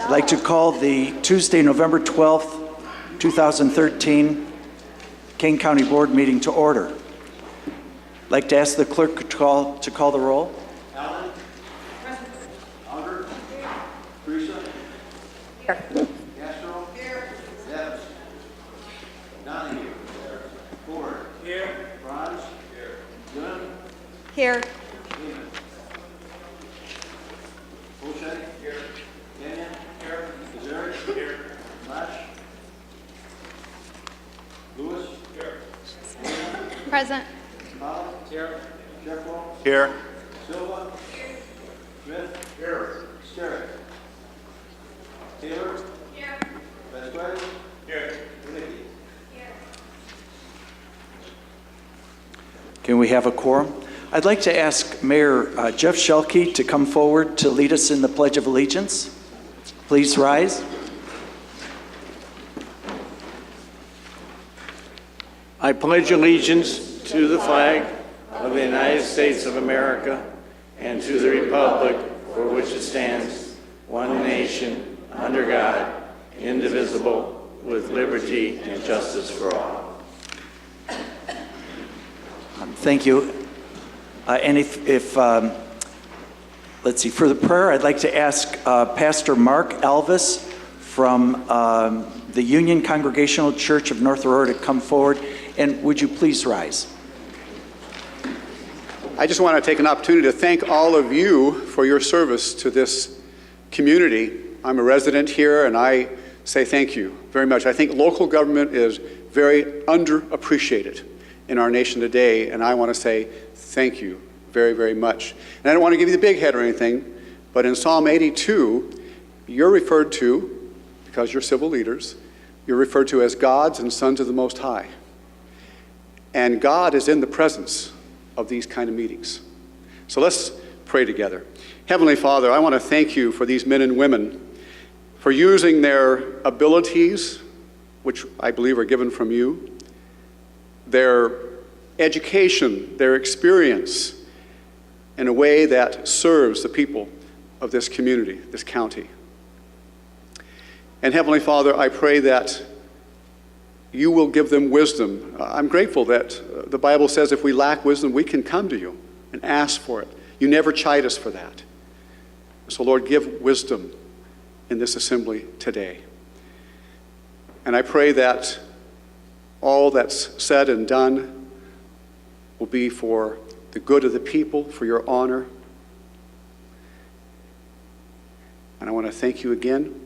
I'd like to call the Tuesday, November 12th, 2013 Kane County Board meeting to order. I'd like to ask the clerk to call the roll. Allen. Present. Unger. Teresa. Here. Castro. Here. Debs. Donahue. Here. Ford. Here. Franz. Here. Gunn. Here. Kane. Olszak. Here. Kane. Here. Kazari. Here. Lash. Lewis. Here. Present. Collins. Here. Sheffel. Here. Silva. Smith. Here. Sterrett. Taylor. Here. Vasquez. Here. Winicki. Can we have a quorum? I'd like to ask Mayor Jeff Schelke to come forward to lead us in the Pledge of Allegiance. Please rise. I pledge allegiance to the flag of the United States of America and to the republic for which it stands, one nation, under God, indivisible, with liberty and justice for all. Thank you. Let's see, for the prayer, I'd like to ask Pastor Mark Alvis from the Union Congregational Church of North Aurora to come forward. And would you please rise? I just want to take an opportunity to thank all of you for your service to this community. I'm a resident here, and I say thank you very much. I think local government is very underappreciated in our nation today, and I want to say thank you very, very much. And I don't want to give you the big head or anything, but in Psalm 82, you're referred to, because you're civil leaders, you're referred to as gods and sons of the Most High. And God is in the presence of these kind of meetings. So let's pray together. Heavenly Father, I want to thank you for these men and women for using their abilities, which I believe are given from you, their education, their experience, in a way that serves the people of this community, this county. And Heavenly Father, I pray that you will give them wisdom. I'm grateful that the Bible says if we lack wisdom, we can come to you and ask for it. You never chide us for that. So Lord, give wisdom in this assembly today. And I pray that all that's said and done will be for the good of the people, for your honor. And I want to thank you again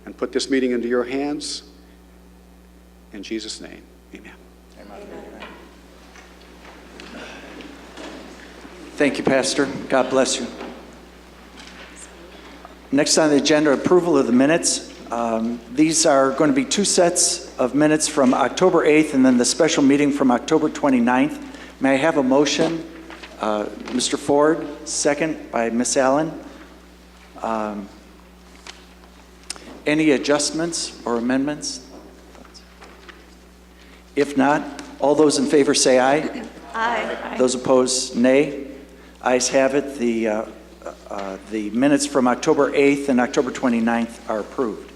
and put this meeting into your hands. In Jesus' name, amen. Amen. Thank you, Pastor. God bless you. Next on the agenda, approval of the minutes. These are going to be two sets of minutes from October 8th and then the special meeting from October 29th. May I have a motion? Mr. Ford, second by Ms. Allen. Any adjustments or amendments? If not, all those in favor say aye. Aye. Those opposed, nay. Ayes have it. The minutes from October 8th and October 29th are approved.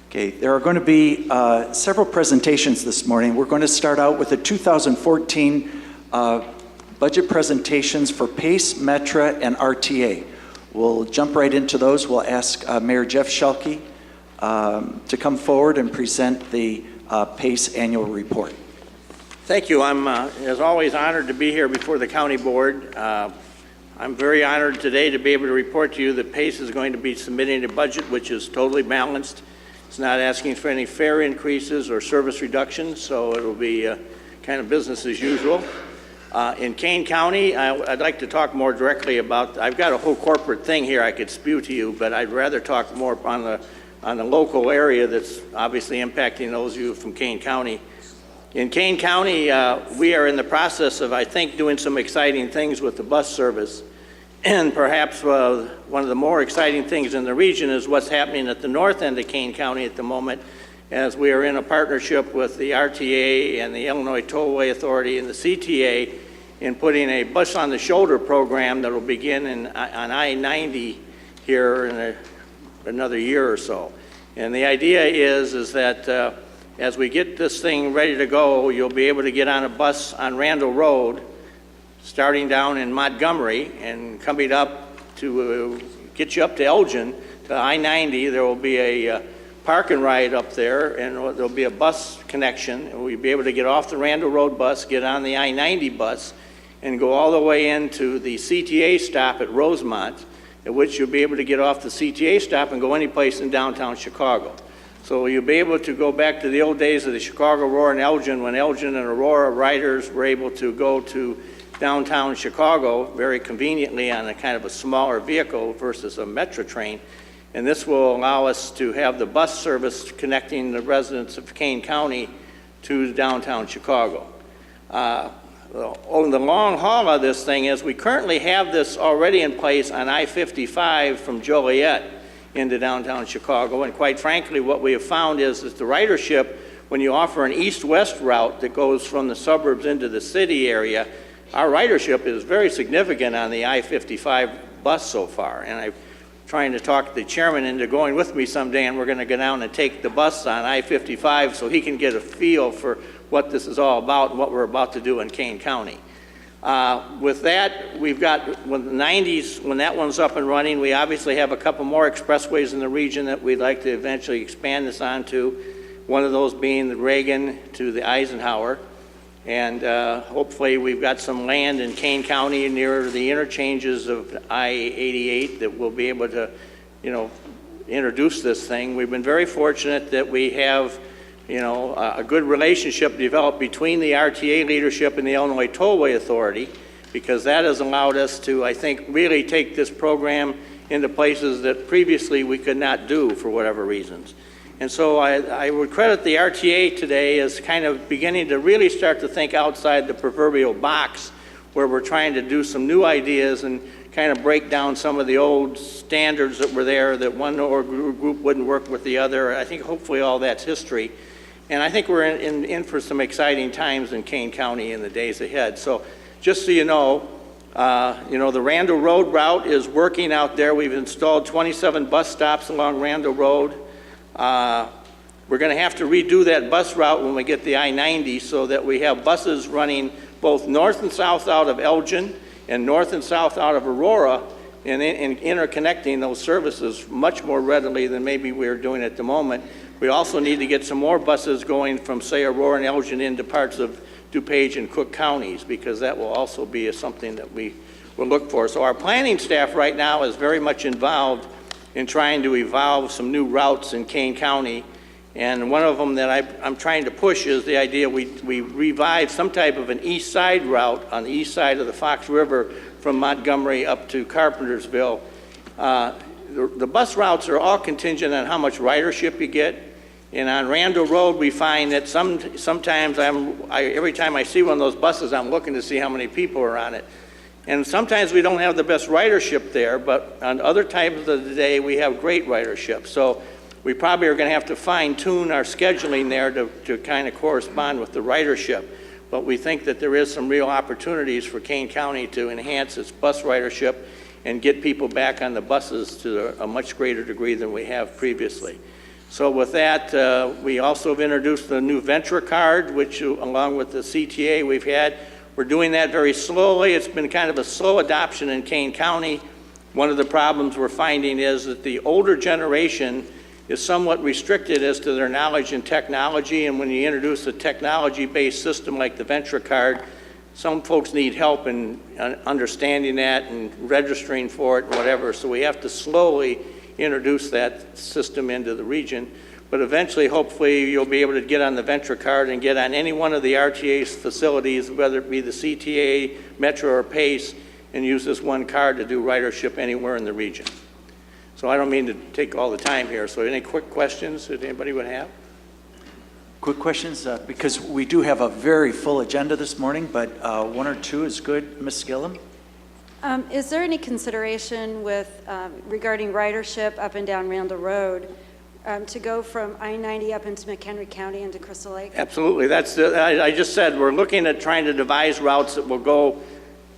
Okay, there are going to be several presentations this morning. We're going to start out with the 2014 budget presentations for PACE, METRA, and RTA. We'll jump right into those. We'll ask Mayor Jeff Schelke to come forward and present the PACE annual report. Thank you. I'm, as always, honored to be here before the county board. I'm very honored today to be able to report to you that PACE is going to be submitting a budget which is totally balanced. It's not asking for any fare increases or service reductions, so it will be kind of business as usual. In Kane County, I'd like to talk more directly about, I've got a whole corporate thing here I could spew to you, but I'd rather talk more on the local area that's obviously impacting those of you from Kane County. In Kane County, we are in the process of, I think, doing some exciting things with the bus service. And perhaps one of the more exciting things in the region is what's happening at the north end of Kane County at the moment, as we are in a partnership with the RTA and the Illinois Tollway Authority and the CTA in putting a bus on the shoulder program that will begin on I-90 here in another year or so. And the idea is that as we get this thing ready to go, you'll be able to get on a bus on Randall Road, starting down in Montgomery and coming up to get you up to Elgin, to I-90. There will be a park and ride up there, and there'll be a bus connection. And we'll be able to get off the Randall Road bus, get on the I-90 bus, and go all the way into the CTA stop at Rosemont, at which you'll be able to get off the CTA stop and go any place in downtown Chicago. So you'll be able to go back to the old days of the Chicago, Aurora, and Elgin, when Elgin and Aurora riders were able to go to downtown Chicago very conveniently on a kind of a smaller vehicle versus a Metro train. And this will allow us to have the bus service connecting the residents of Kane County to downtown Chicago. On the long haul of this thing is we currently have this already in place on I-55 from Joliet into downtown Chicago, and quite frankly what we have found is that the ridership, when you offer an east-west route that goes from the suburbs into the city area, our ridership is very significant on the I-55 bus so far. And I'm trying to talk the chairman into going with me someday, and we're going to go down and take the bus on I-55 so he can get a feel for what this is all about and what we're about to do in Kane County. With that, we've got, when the 90s, when that one's up and running, we obviously have a couple more expressways in the region that we'd like to eventually expand this onto, one of those being the Reagan to the Eisenhower. And hopefully we've got some land in Kane County near the interchanges of I-88 that we'll be able to, introduce this thing. We've been very fortunate that we have, a good relationship developed between the RTA leadership and the Illinois Tollway Authority, because that has allowed us to, I think, really take this program into places that previously we could not do for whatever reasons. And so I would credit the RTA today as kind of beginning to really start to think outside the proverbial box, where we're trying to do some new ideas and kind of break down some of the old standards that were there, that one group wouldn't work with the other. I think hopefully all that's history. And I think we're in for some exciting times in Kane County in the days ahead. So just so you know, the Randall Road route is working out there. We've installed 27 bus stops along Randall Road. We're going to have to redo that bus route when we get the I-90 so that we have buses running both north and south out of Elgin and north and south out of Aurora, and interconnecting those services much more readily than maybe we're doing at the moment. We also need to get some more buses going from, say, Aurora and Elgin into parts of DuPage and Cook counties, because that will also be something that we will look for. So our planning staff right now is very much involved in trying to evolve some new routes in Kane County. And one of them that I'm trying to push is the idea we revive some type of an east side route on the east side of the Fox River from Montgomery up to Carpentersville. The bus routes are all contingent on how much ridership you get. And on Randall Road, we find that sometimes every time I see one of those buses, I'm looking to see how many people are on it. And sometimes we don't have the best ridership there, but on other times of the day, we have great ridership. So we probably are going to have to fine-tune our scheduling there to kind of correspond with the ridership. But we think that there is some real opportunities for Kane County to enhance its bus ridership and get people back on the buses to a much greater degree than we have previously. So with that, we also have introduced the new Ventura card, which along with the CTA we've had. We're doing that very slowly. It's been kind of a slow adoption in Kane County. One of the problems we're finding is that the older generation is somewhat restricted as to their knowledge in technology, and when you introduce a technology-based system like the Ventura card, some folks need help in understanding that and registering for it and whatever, so we have to slowly introduce that system into the region. But eventually, hopefully, you'll be able to get on the Ventura card and get on any one of the RTA's facilities, whether it be the CTA, Metro, or PACE, and use this one card to do ridership anywhere in the region. So I don't mean to take all the time here. So any quick questions that anybody would have? Quick questions, because we do have a very full agenda this morning, but one or two is good. Ms. Gillum? Is there any consideration with regarding ridership up and down Randall Road to go from I-90 up into McHenry County into Crystal Lake? Absolutely. I just said, we're looking at trying to devise routes that will go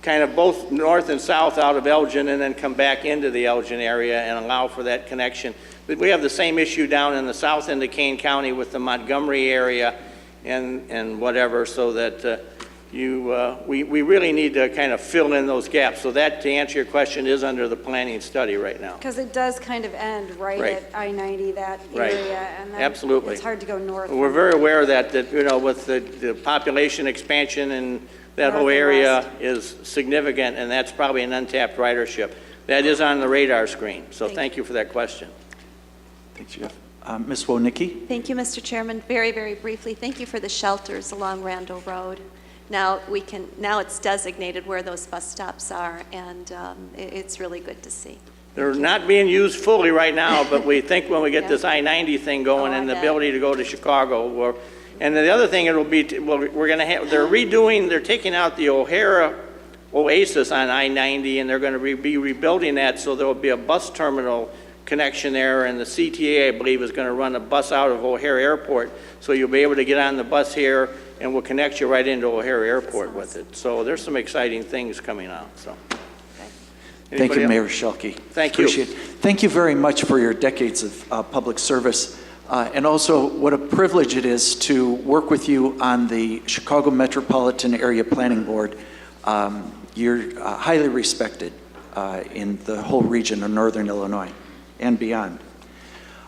kind of both north and south out of Elgin and then come back into the Elgin area and allow for that connection. But we have the same issue down in the south end of Kane County with the Montgomery area and whatever, so that we really need to kind of fill in those gaps. So that, to answer your question, is under the planning study right now. Because it does kind of end right at I-90, that Right. area. And then Absolutely. it's hard to go north. We're from very there. aware of that, you know, with the population expansion and that whole North and area west. is significant, and that's probably an untapped ridership. That is on the radar screen, so Thank thank you for that question. Thanks, Jeff. Ms. Wodnicki? Thank you, Mr. Chairman. Very, very briefly, thank you for the shelters along Randall Road. Now it's designated where those bus stops are, and it's really good to see. They're not being used fully right now, but we think when we get Yeah. this I-90 thing going Oh, I and the bet. ability to go to Chicago, and the other thing it'll be, we're going to have, they're taking out the O'Hara Oasis on I-90, and they're going to be rebuilding that, so there will be a bus terminal connection there, and the CTA, I believe, is going to run a bus out of O'Hare Airport, so you'll be able to get on the bus here, and we'll connect you right into O'Hare Airport with it. So there's some exciting things coming out, so. Thank Anybody you, else? Mayor Schelke. Thank you. Appreciate it. Thank you very much for your decades of public service. And also, what a privilege it is to work with you on the Chicago Metropolitan Area Planning Board. You're highly respected in the whole region of Northern Illinois and beyond.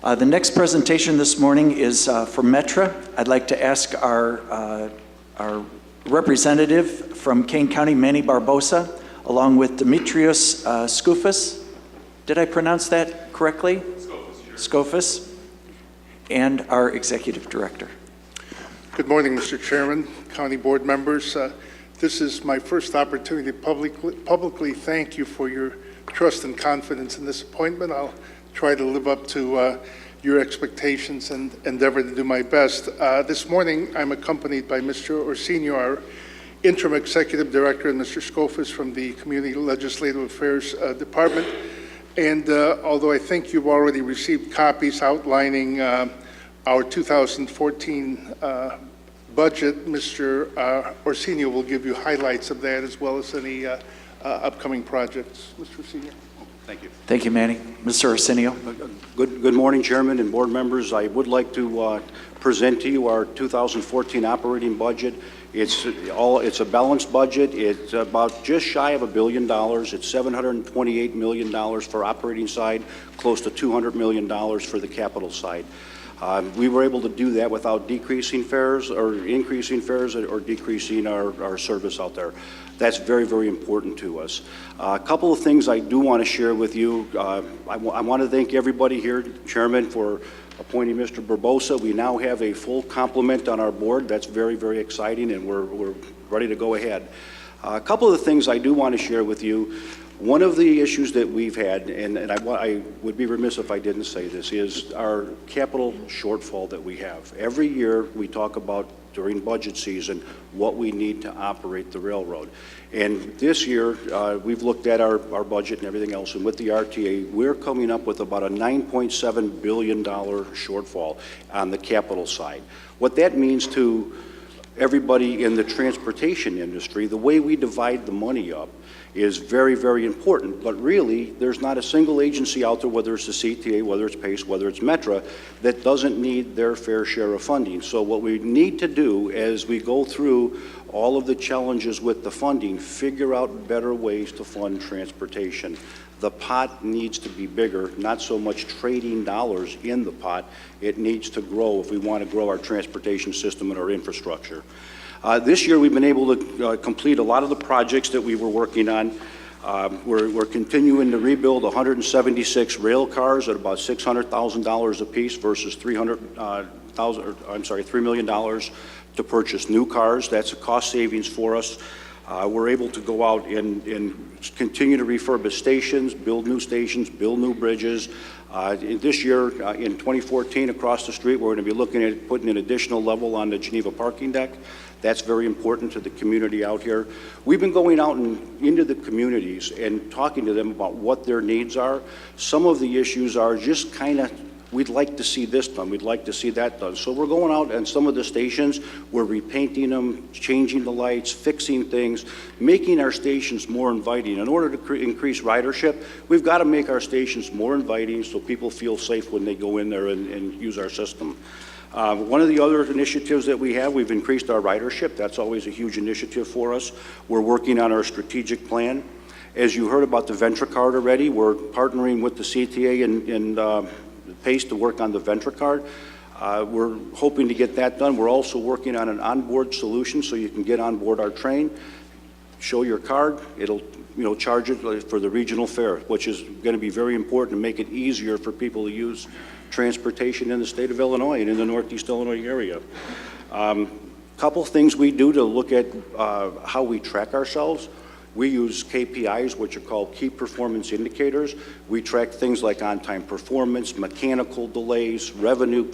The next presentation this morning is for Metra. I'd like to ask our representative from Kane County, Manny Barbosa, along with Demetrios Skoufis. Did I pronounce that correctly? Skoufis. And our executive director. Good morning, Mr. Chairman, county board members. This is my first opportunity to publicly thank you for your trust and confidence in this appointment. I'll try to live up to your expectations and endeavor to do my best. This morning, I'm accompanied by Mr. Orsino, our interim executive director, and Mr. Skoufis from the Community Legislative Affairs Department. And although I think you've already received copies outlining our 2014 budget, Mr. Orsino will give you highlights of that as well as any upcoming projects. Mr. Orsino. Thank you. Thank you, Manny. Mr. Arsenio. Good morning, Chairman and board members. I would like to present to you our 2014 operating budget. It's a balanced budget. It's about just shy of $1 billion. It's $728 million for operating side, close to $200 million for the capital side. We were able to do that without decreasing fares or increasing fares or decreasing our service out there. That's very, very important to us. A couple of things I do want to share with you. I want to thank everybody here, Chairman, for appointing Mr. Barbosa. We now have a full complement on our board. That's very, very exciting, and we're ready to go ahead. A couple of the things I do want to share with you. One of the issues that we've had, and I would be remiss if I didn't say this, is our capital shortfall that we have. Every year we talk about during budget season what we need to operate the railroad. And this year we've looked at our budget and everything else, and with the RTA, we're coming up with about a $9.7 billion shortfall on the capital side. What that means to everybody in the transportation industry, the way we divide the money up is very, very important. But really, there's not a single agency out there, whether it's the CTA, whether it's PACE, whether it's Metra, that doesn't need their fair share of funding. So what we need to do as we go through all of the challenges with the funding, figure out better ways to fund transportation. The pot needs to be bigger, not so much trading dollars in the pot. It needs to grow if we want to grow our transportation system and our infrastructure. This year, we've been able to complete a lot of the projects that we were working on. We're continuing to rebuild 176 rail cars at about $600,000 a piece versus $3 million to purchase new cars. That's a cost savings for us. We're able to go out and continue to refurbish stations, build new bridges. This year, in 2014, across the street, we're going to be looking at putting an additional level on the Geneva parking deck. That's very important to the community out here. We've been going out into the communities and talking to them about what their needs are. Some of the issues are just kind of we'd like to see this done, we'd like to see that done. So we're going out and some of the stations, we're repainting them, changing the lights, fixing things, making our stations more inviting. In order to increase ridership, we've got to make our stations more inviting so people feel safe when they go in there and use our system. One of the other initiatives that we have, we've increased our ridership. That's always a huge initiative for us. We're working on our strategic plan. As you heard about the Venture Card already, we're partnering with the CTA and PACE to work on the Venture Card. We're hoping to get that done. We're also working on an onboard solution so you can get on board our train, show your card, it'll charge it for the regional fare, which is going to be very important to make it easier for people to use transportation in the state of Illinois and in the Northeast Illinois area. Couple things we do to look at how we track ourselves. We use KPIs, which are called Key Performance Indicators. We track things like on-time performance, mechanical delays, revenue,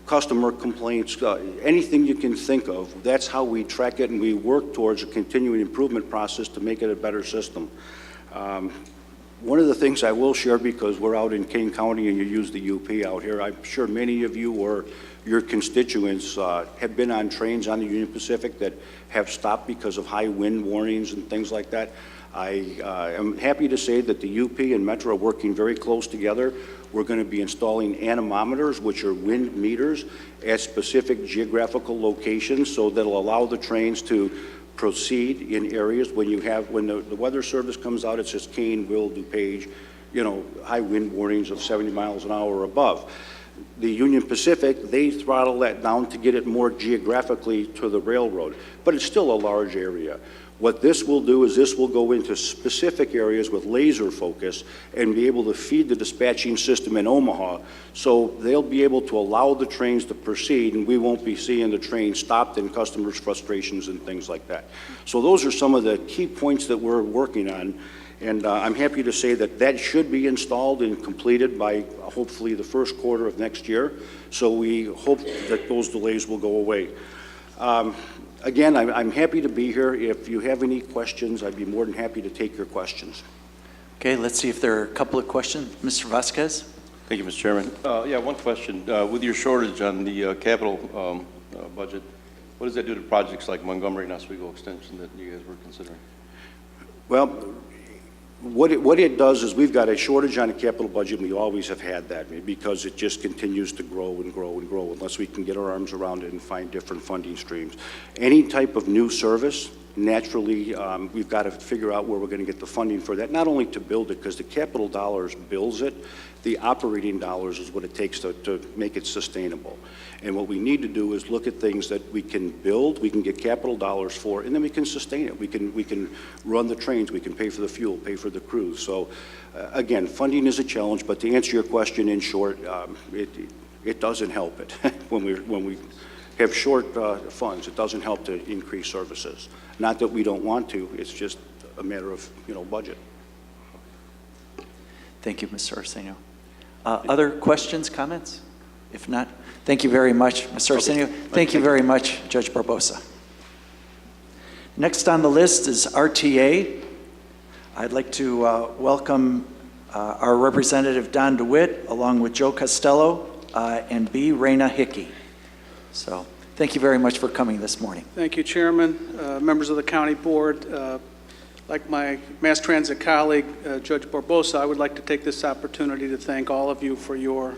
customer complaints, anything you can think of. That's how we track it, and we work towards a continuing improvement process to make it a better system. One of the things I will share, because we're out in Kane County and you use the UP out here, I'm sure many of you or your constituents have been on trains on the Union Pacific that have stopped because of high wind warnings and things like that. I am happy to say that the UP and Metro are working very close together. We're going to be installing anemometers, which are wind meters, at specific geographical locations, so that'll allow the trains to proceed in areas when the weather service comes out, it says Kane, Will, DuPage, high wind warnings of 70 miles an hour or above. The Union Pacific, they throttle that down to get it more geographically to the railroad, but it's still a large area. What this will do is this will go into specific areas with laser focus and be able to feed the dispatching system in Omaha, so they'll be able to allow the trains to proceed, and we won't be seeing the train stopped and customers' frustrations and things like that. So those are some of the key points that we're working on, and I'm happy to say that that should be installed and completed by hopefully the first quarter of next year, so we hope that those delays will go away. Again, I'm happy to be here. If you have any questions, I'd be more than happy to take your questions. Okay, let's see if there are a couple of questions. Mr. Vasquez? Thank you, Mr. Chairman. Yeah, one question. With your shortage on the capital budget, what does that do to projects like Montgomery and Oswego Extension that you guys were considering? Well, what it does is we've got a shortage on a capital budget, and we always have had that because it just continues to grow and grow and grow unless we can get our arms around it and find different funding streams. Any type of new service, naturally, we've got to figure out where we're going to get the funding for that, not only to build it, because the capital dollars builds it, the operating dollars is what it takes to make it sustainable. And what we need to do is look at things that we can build, we can get capital dollars for, and then we can sustain it. We can run the trains, we can pay for the fuel, pay for the crews. So again, funding is a challenge, but to answer your question in short, it doesn't help it. when we have short funds, it doesn't help to increase services. Not that we don't want to, it's just a matter of budget. Thank you, Mr. Arsenio. Other questions, comments? If not, thank you very much, Mr. Arsenio. Thank you very much, Judge Barbosa. Next on the list is RTA. I'd like to welcome our Representative Don DeWitt, along with Joe Costello and B. Reyna Hickey. So thank you very much for coming this morning. Thank you, Chairman, members of the County Board. Like my mass transit colleague, Judge Barbosa, I would like to take this opportunity to thank all of you for your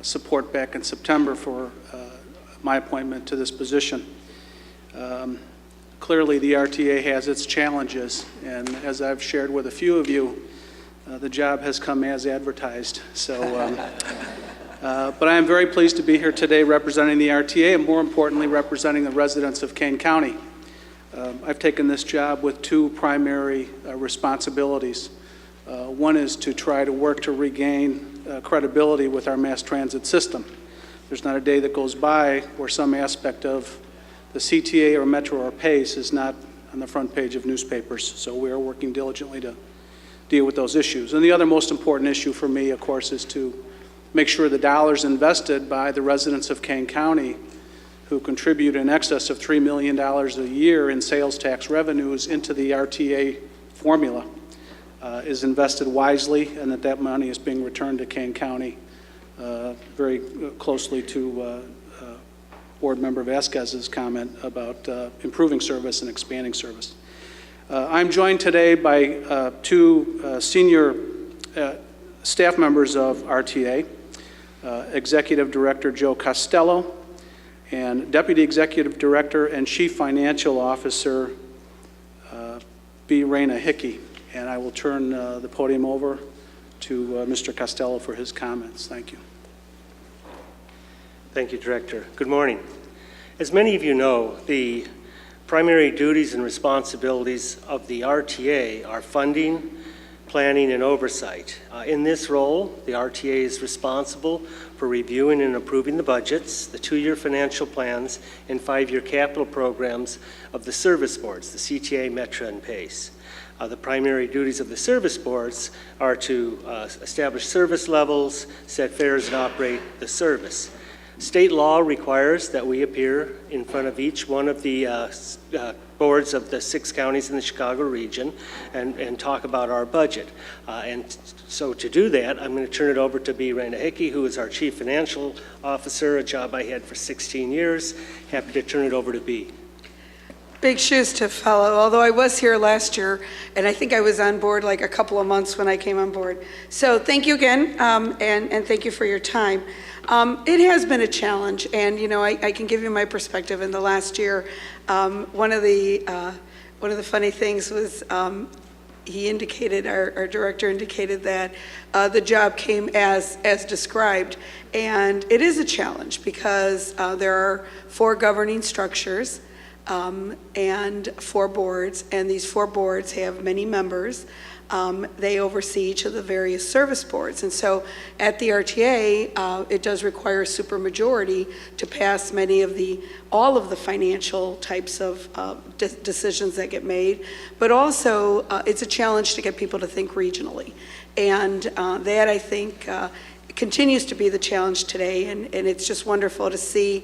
support back in September for my appointment to this position. Clearly, the RTA has its challenges, and as I've shared with a few of you, the job has come as advertised. So, but I am very pleased to be here today representing the RTA and more importantly, representing the residents of Kane County. I've taken this job with two primary responsibilities. One is to try to work to regain credibility with our mass transit system. There's not a day that goes by where some aspect of the CTA or Metro or PACE is not on the front page of newspapers, so we are working diligently to deal with those issues. And the other most important issue for me, of course, is to make sure the dollars invested by the residents of Kane County who contribute in excess of $3 million a year in sales tax revenues into the RTA formula is invested wisely, and that money is being returned to Kane County very closely to Board Member Vasquez's comment about improving service and expanding service. I'm joined today by two senior staff members of RTA, Executive Director Joe Costello and Deputy Executive Director and Chief Financial Officer B. Raina Hickey. And I will turn the podium over to Mr. Costello for his comments. Thank you. Thank you, Director. Good morning. As many of you know, the primary duties and responsibilities of the RTA are funding, planning, and oversight. In this role, the RTA is responsible for reviewing and approving the budgets, the two-year financial plans, and five-year capital programs of the service boards, the CTA, Metra, and PACE. The primary duties of the service boards are to establish service levels, set fares, and operate the service. State law requires that we appear in front of each one of the boards of the 6 counties in the Chicago region and talk about our budget. And so to do that, I'm going to turn it over to B. Raina Hickey, who is our Chief Financial Officer, a job I had for 16 years. Happy to turn it over to B. Big shoes to fill, although I was here last year, and I think I was on board like a couple of months when I came on board. So thank you again, and thank you for your time. It has been a challenge, and you know, I can give you my perspective. In the last year, one of the funny things was he indicated, our director indicated that the job came as described, and it is a challenge because there are 4 governing structures. And 4 boards, and these 4 boards have many members. They oversee each of the various service boards, and so at the RTA, it does require a supermajority to pass all of the financial types of decisions that get made, but also it's a challenge to get people to think regionally, and that I think continues to be the challenge today, and it's just wonderful to see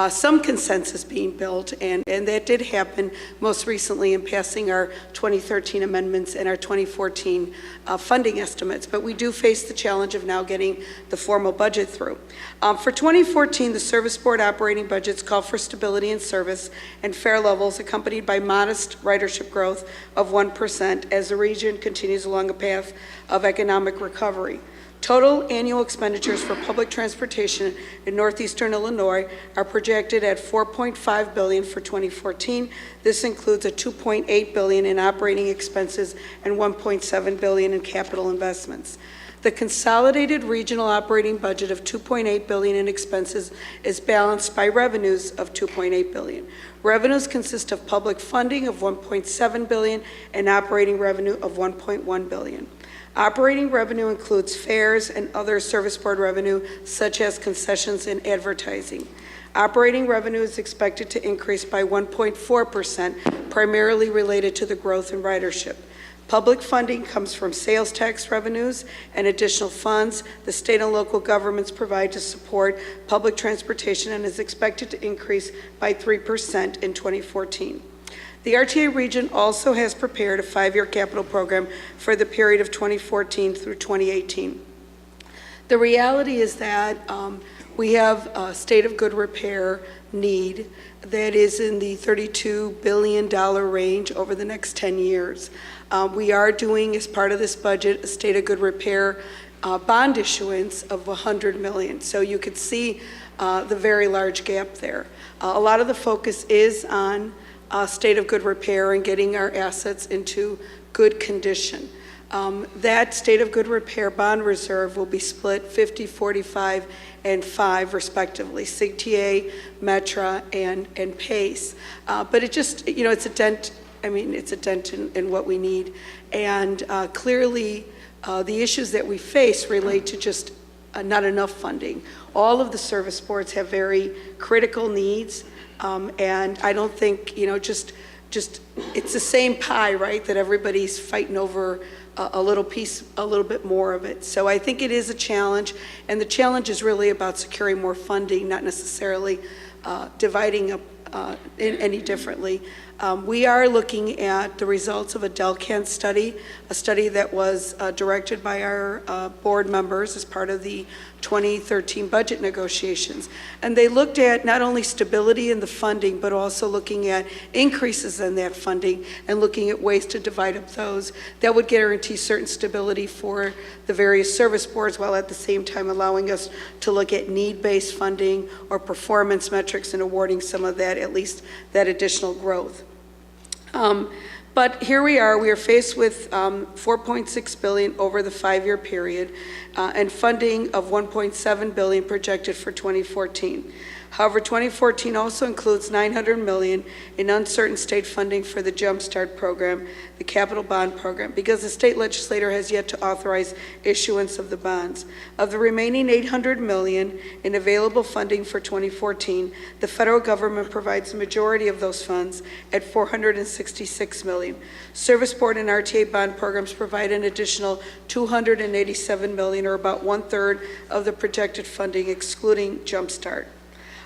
some consensus being built, and that did happen most recently in passing our 2013 amendments and our 2014 funding estimates, but we do face the challenge of now getting the formal budget through. For 2014, the service board operating budgets call for stability in service and fare levels accompanied by modest ridership growth of 1% as the region continues along a path of economic recovery. Total annual expenditures for public transportation in northeastern Illinois are projected at $4.5 billion for 2014. This includes a $2.8 billion in operating expenses and $1.7 billion in capital investments. The consolidated regional operating budget of $2.8 billion in expenses is balanced by revenues of $2.8 billion. Revenues consist of public funding of $1.7 billion and operating revenue of $1.1 billion. Operating revenue includes fares and other service board revenue, such as concessions and advertising. Operating revenue is expected to increase by 1.4%, primarily related to the growth in ridership. Public funding comes from sales tax revenues and additional funds the state and local governments provide to support public transportation and is expected to increase by 3% in 2014. The RTA region also has prepared a 5-year capital program for the period of 2014 through 2018. The reality is that we have a state of good repair need that is in the $32 billion range over the next 10 years. We are doing, as part of this budget, a state of good repair bond issuance of $100 million. So you could see the very large gap there. A lot of the focus is on state of good repair and getting our assets into good condition. That state of good repair bond reserve will be split 50, 45, and 5 respectively, CTA, Metra, and PACE. But it just, you know, it's a dent, it's a dent in what we need. And clearly, the issues that we face relate to just not enough funding. All of the service boards have very critical needs. And I don't think, just it's the same pie, right, that everybody's fighting over a little piece, a little bit more of it. So I think it is a challenge, and the challenge is really about securing more funding, not necessarily dividing up any differently. We are looking at the results of a Delcan study, a study that was directed by our board members as part of the 2013 budget negotiations. And they looked at not only stability in the funding, but also looking at increases in that funding and looking at ways to divide up those that would guarantee certain stability for the various service boards, while at the same time allowing us to look at need-based funding or performance metrics and awarding some of that, at least that additional growth. But here we are faced with $4.6 billion over the 5-year period and funding of $1.7 billion projected for 2014. However, 2014 also includes $900 million in uncertain state funding for the Jump Start program, the capital bond program, because the state legislature has yet to authorize issuance of the bonds. Of the remaining $800 million in available funding for 2014, the federal government provides the majority of those funds at $466 million. Service Board and RTA bond programs provide an additional $287 million, or about 1/3 of the projected funding, excluding Jump Start.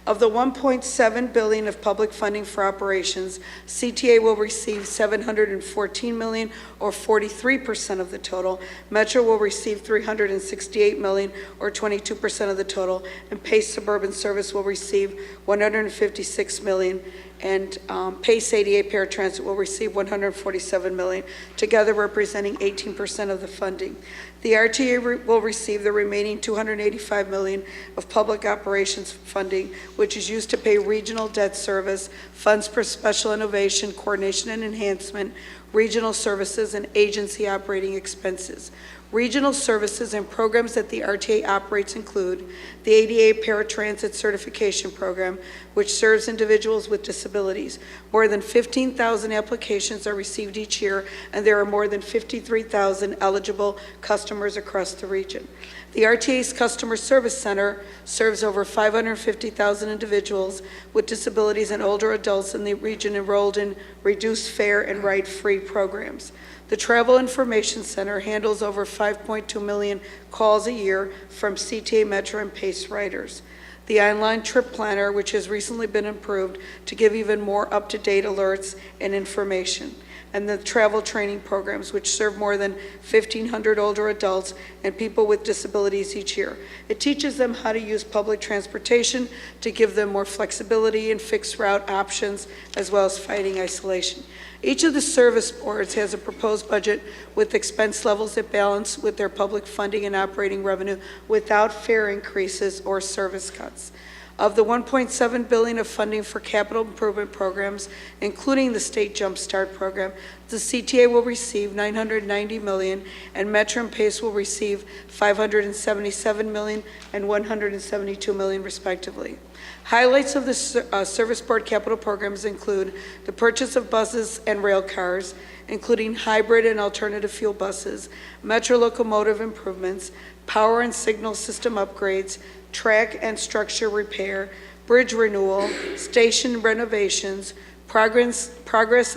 Of the $1.7 billion of public funding for operations, CTA will receive $714 million, or 43% of the total. Metro will receive $368 million, or 22% of the total. And PACE Suburban Service will receive $156 million. And PACE ADA Paratransit will receive $147 million, together representing 18% of the funding. The RTA will receive the remaining $285 million of public operations funding, which is used to pay regional debt service, funds for special innovation, coordination and enhancement, regional services, and agency operating expenses. Regional services and programs that the RTA operates include the ADA Paratransit Certification Program, which serves individuals with disabilities. More than 15,000 applications are received each year, and there are more than 53,000 eligible customers across the region. The RTA's Customer Service Center serves over 550,000 individuals with disabilities and older adults in the region enrolled in reduced fare and ride-free programs. The Travel Information Center handles over 5.2 million calls a year from CTA, Metro, and PACE riders. The online trip planner, which has recently been improved to give even more up-to-date alerts and information. And the travel training programs, which serve more than 1,500 older adults and people with disabilities each year. It teaches them how to use public transportation to give them more flexibility and fixed route options, as well as fighting isolation. Each of the service boards has a proposed budget with expense levels that balance with their public funding and operating revenue without fare increases or service cuts. Of the $1.7 billion of funding for capital improvement programs, including the state Jump Start program, the CTA will receive $990 million, and Metro and PACE will receive $577 million and $172 million, respectively. Highlights of the Service Board capital programs include the purchase of buses and rail cars, including hybrid and alternative fuel buses, Metro locomotive improvements, power and signal system upgrades, track and structure repair, bridge renewal, station renovations, progress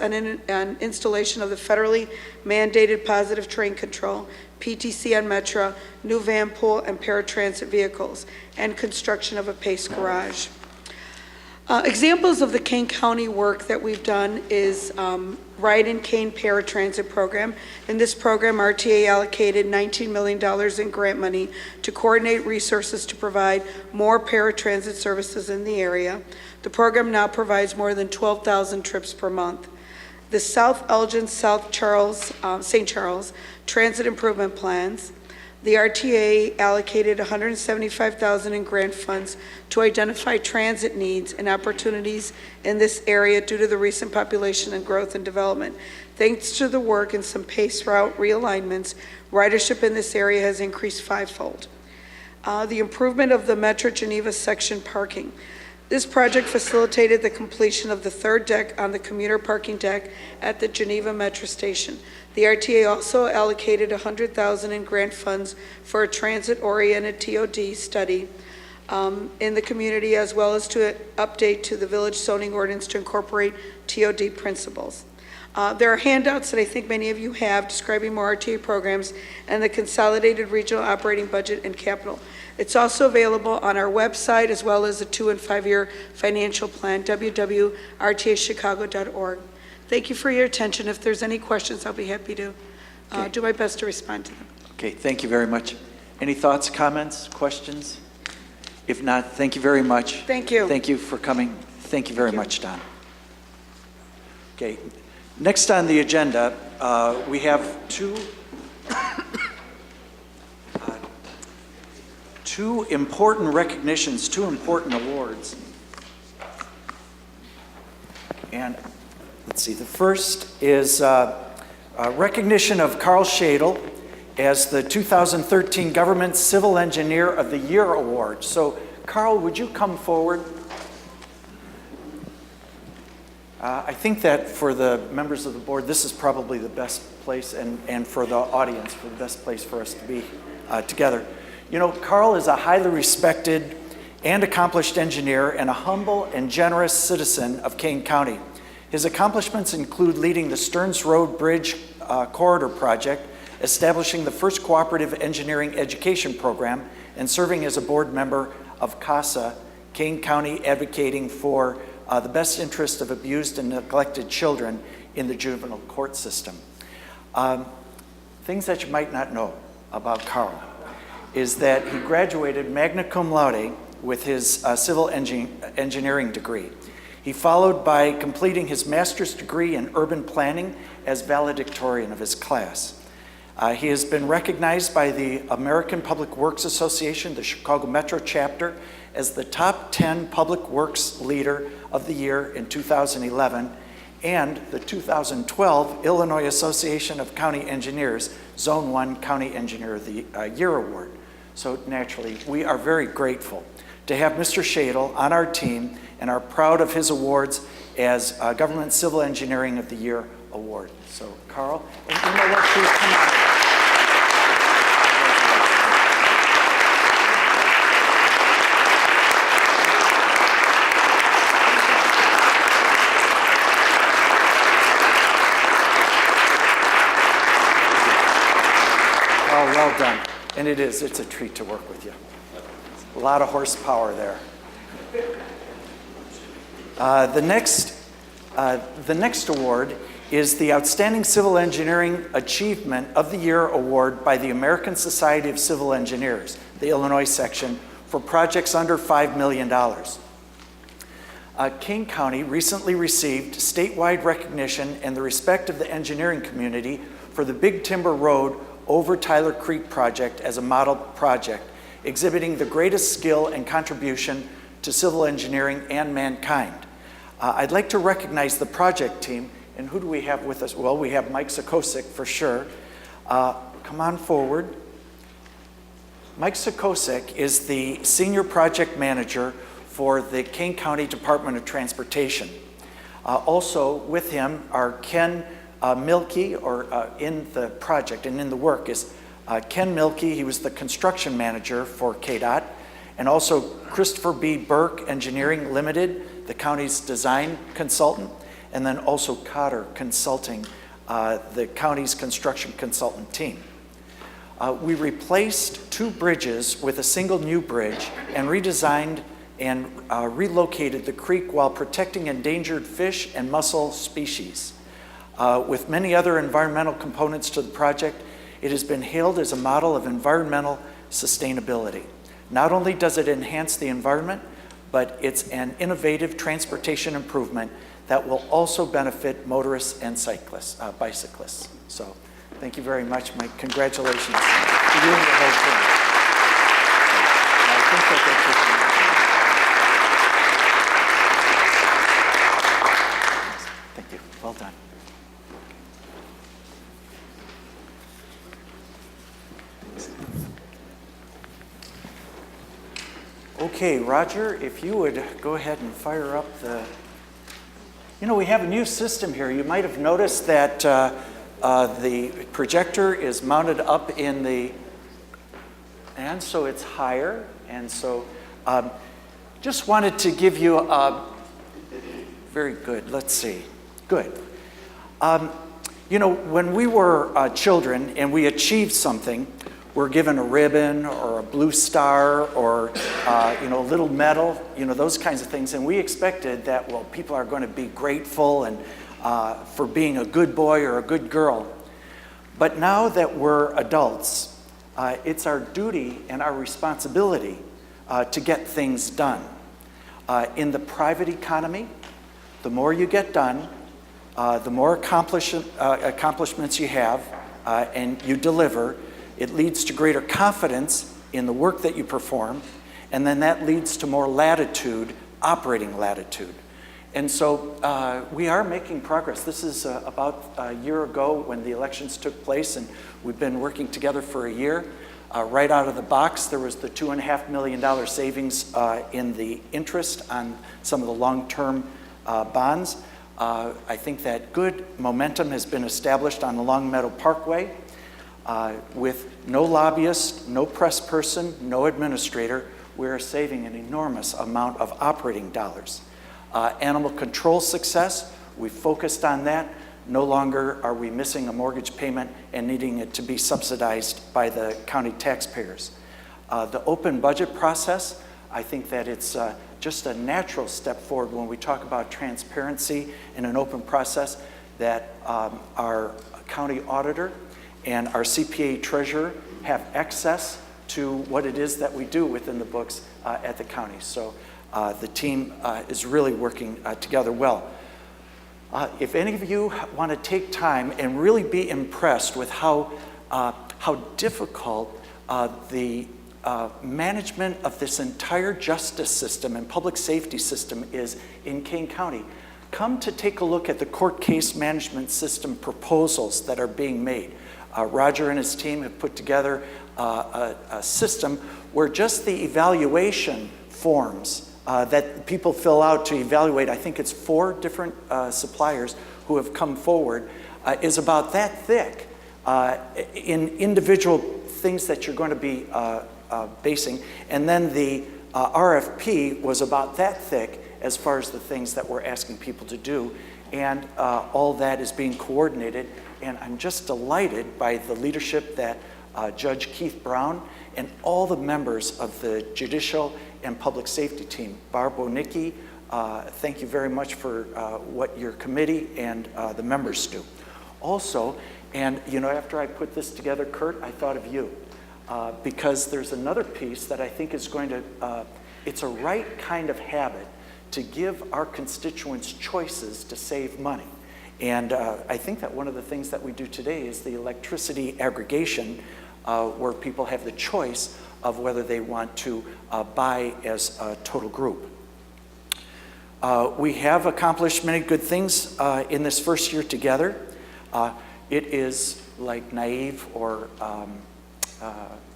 on installation of the federally mandated positive train control, PTC on Metro, new van pool and paratransit vehicles, and construction of a PACE garage. Examples of the Kane County work that we've done is Ride in Kane Paratransit Program. In this program, RTA allocated $19 million in grant money to coordinate resources to provide more paratransit services in the area. The program now provides more than 12,000 trips per month. The South Elgin, St. Charles Transit Improvement Plans. The RTA allocated $175,000 in grant funds to identify transit needs and opportunities in this area due to the recent population and growth and development. Thanks to the work and some PACE route realignments, ridership in this area has increased 5-fold. The improvement of the Metro Geneva section parking. This project facilitated the completion of the third deck on the commuter parking deck at the Geneva Metro station. The RTA also allocated $100,000 in grant funds for a transit-oriented TOD study in the community, as well as to update to the village zoning ordinance to incorporate TOD principles. There are handouts that I think many of you have describing more RTA programs and the consolidated regional operating budget and capital. It's also available on our website, as well as a 2- and 5-year financial plan, www.rtachicago.org. thank you for your attention. If there's any questions, I'll be happy to Okay. do my best to respond to them. Okay, thank you very much. Any thoughts, comments, questions? If not, thank you very much. Thank you. Thank you for coming. Thank you very much, Don. Okay, next on the agenda, we have two important recognitions, two important awards. And let's see, the first is recognition of Carl Shadle as the 2013 Government Civil Engineer of the Year Award. So, Carl, would you come forward? I think that for the members of the board, this is probably the best place, and for the audience, for the best place for us to be together. You know, Carl is a highly respected and accomplished engineer and a humble and generous citizen of Kane County. His accomplishments include leading the Stearns Road Bridge Corridor Project, establishing the first cooperative engineering education program, and serving as a board member of CASA, Kane County, advocating for the best interest of abused and neglected children in the juvenile court system. Things that you might not know about Carl is that he graduated magna cum laude with his civil engineering degree. He followed by completing his master's degree in urban planning as valedictorian of his class. He has been recognized by the American Public Works Association, the Chicago Metro chapter, as the top 10 public works leader of the year in 2011, and the 2012 Illinois Association of County Engineers Zone 1 County Engineer of the Year Award. So naturally, we are very grateful to have Mr. Shadle on our team and are proud of his awards as Government Civil Engineering of the Year Award. So, Carl, and you know what, please come on. Oh, well done. And it's a treat to work with you. A lot of horsepower there. The next award is the Outstanding Civil Engineering Achievement of the Year Award by the American Society of Civil Engineers, the Illinois section, for projects under $5 million. Kane County recently received statewide recognition and the respect of the engineering community for the Big Timber Road over Tyler Creek project as a model project, exhibiting the greatest skill and contribution to civil engineering and mankind. I'd like to recognize the project team, and who do we have with us? Well, we have Mike Sikosik for sure. Come on forward. Mike Sikosik is the Senior Project Manager for the Kane County Department of Transportation. Also with him are Ken Milkey, in the project and in the work is Ken Milkey. He was the construction manager for KDOT, and also Christopher B. Burke Engineering Limited, the county's design consultant, and then also Cotter Consulting, the county's construction consultant team. We replaced 2 bridges with a single new bridge and redesigned and relocated the creek while protecting endangered fish and mussel species. With many other environmental components to the project, it has been hailed as a model of environmental sustainability. Not only does it enhance the environment, but it's an innovative transportation improvement that will also benefit motorists and cyclists, bicyclists. So thank you very much, Mike. Congratulations to you and the whole team. I think that thank you. Well done. Okay, Roger, if you would go ahead and fire up the... You know, we have a new system here. You might have noticed that the projector is mounted up in the... And so it's higher. And so just wanted to give you a... Very good. Let's see. Good. You know, when we were children and we achieved something, we're given a ribbon or a blue star or, you know, a little medal, you know, those kinds of things. And we expected that, well, people are going to be grateful and for being a good boy or a good girl. But now that we're adults, it's our duty and our responsibility to get things done. In the private economy, the more you get done, the more accomplishments you have and you deliver, it leads to greater confidence in the work that you perform, and then that leads to more latitude, operating latitude. And so we are making progress. This is about a year ago when the elections took place, and we've been working together for a year. Right out of the box, there was the $2.5 million savings in the interest on some of the long-term bonds. I think that good momentum has been established on the Long Meadow Parkway. With no lobbyist, no press person, no administrator, we're saving an enormous amount of operating dollars. Animal control success, we focused on that. No longer are we missing a mortgage payment and needing it to be subsidized by the county taxpayers. The open budget process, I think that it's just a natural step forward when we talk about transparency in an open process, that our county auditor and our CPA treasurer have access to what it is that we do within the books at the county. So the team is really working together well. If any of you want to take time and really be impressed with how difficult the management of this entire justice system and public safety system is in Kane County, come to take a look at the court case management system proposals that are being made. Roger and his team have put together a system where just the evaluation forms that people fill out to evaluate, I think it's 4 different suppliers who have come forward, is about that thick in individual things that you're going to be basing. And then the RFP was about that thick as far as the things that we're asking people to do. And all that is being coordinated. And I'm just delighted by the leadership that Judge Keith Brown and all the members of the Judicial and Public Safety team. Barb Bonicki, thank you very much for what your committee and the members do. Also, and you know, after I put this together, Kurt, I thought of you. Because there's another piece that I think is going to, it's a right kind of habit to give our constituents choices to save money. And I think that one of the things that we do today is the electricity aggregation, where people have the choice of whether they want to buy as a total group. We have accomplished many good things in this first year together. It is like naive or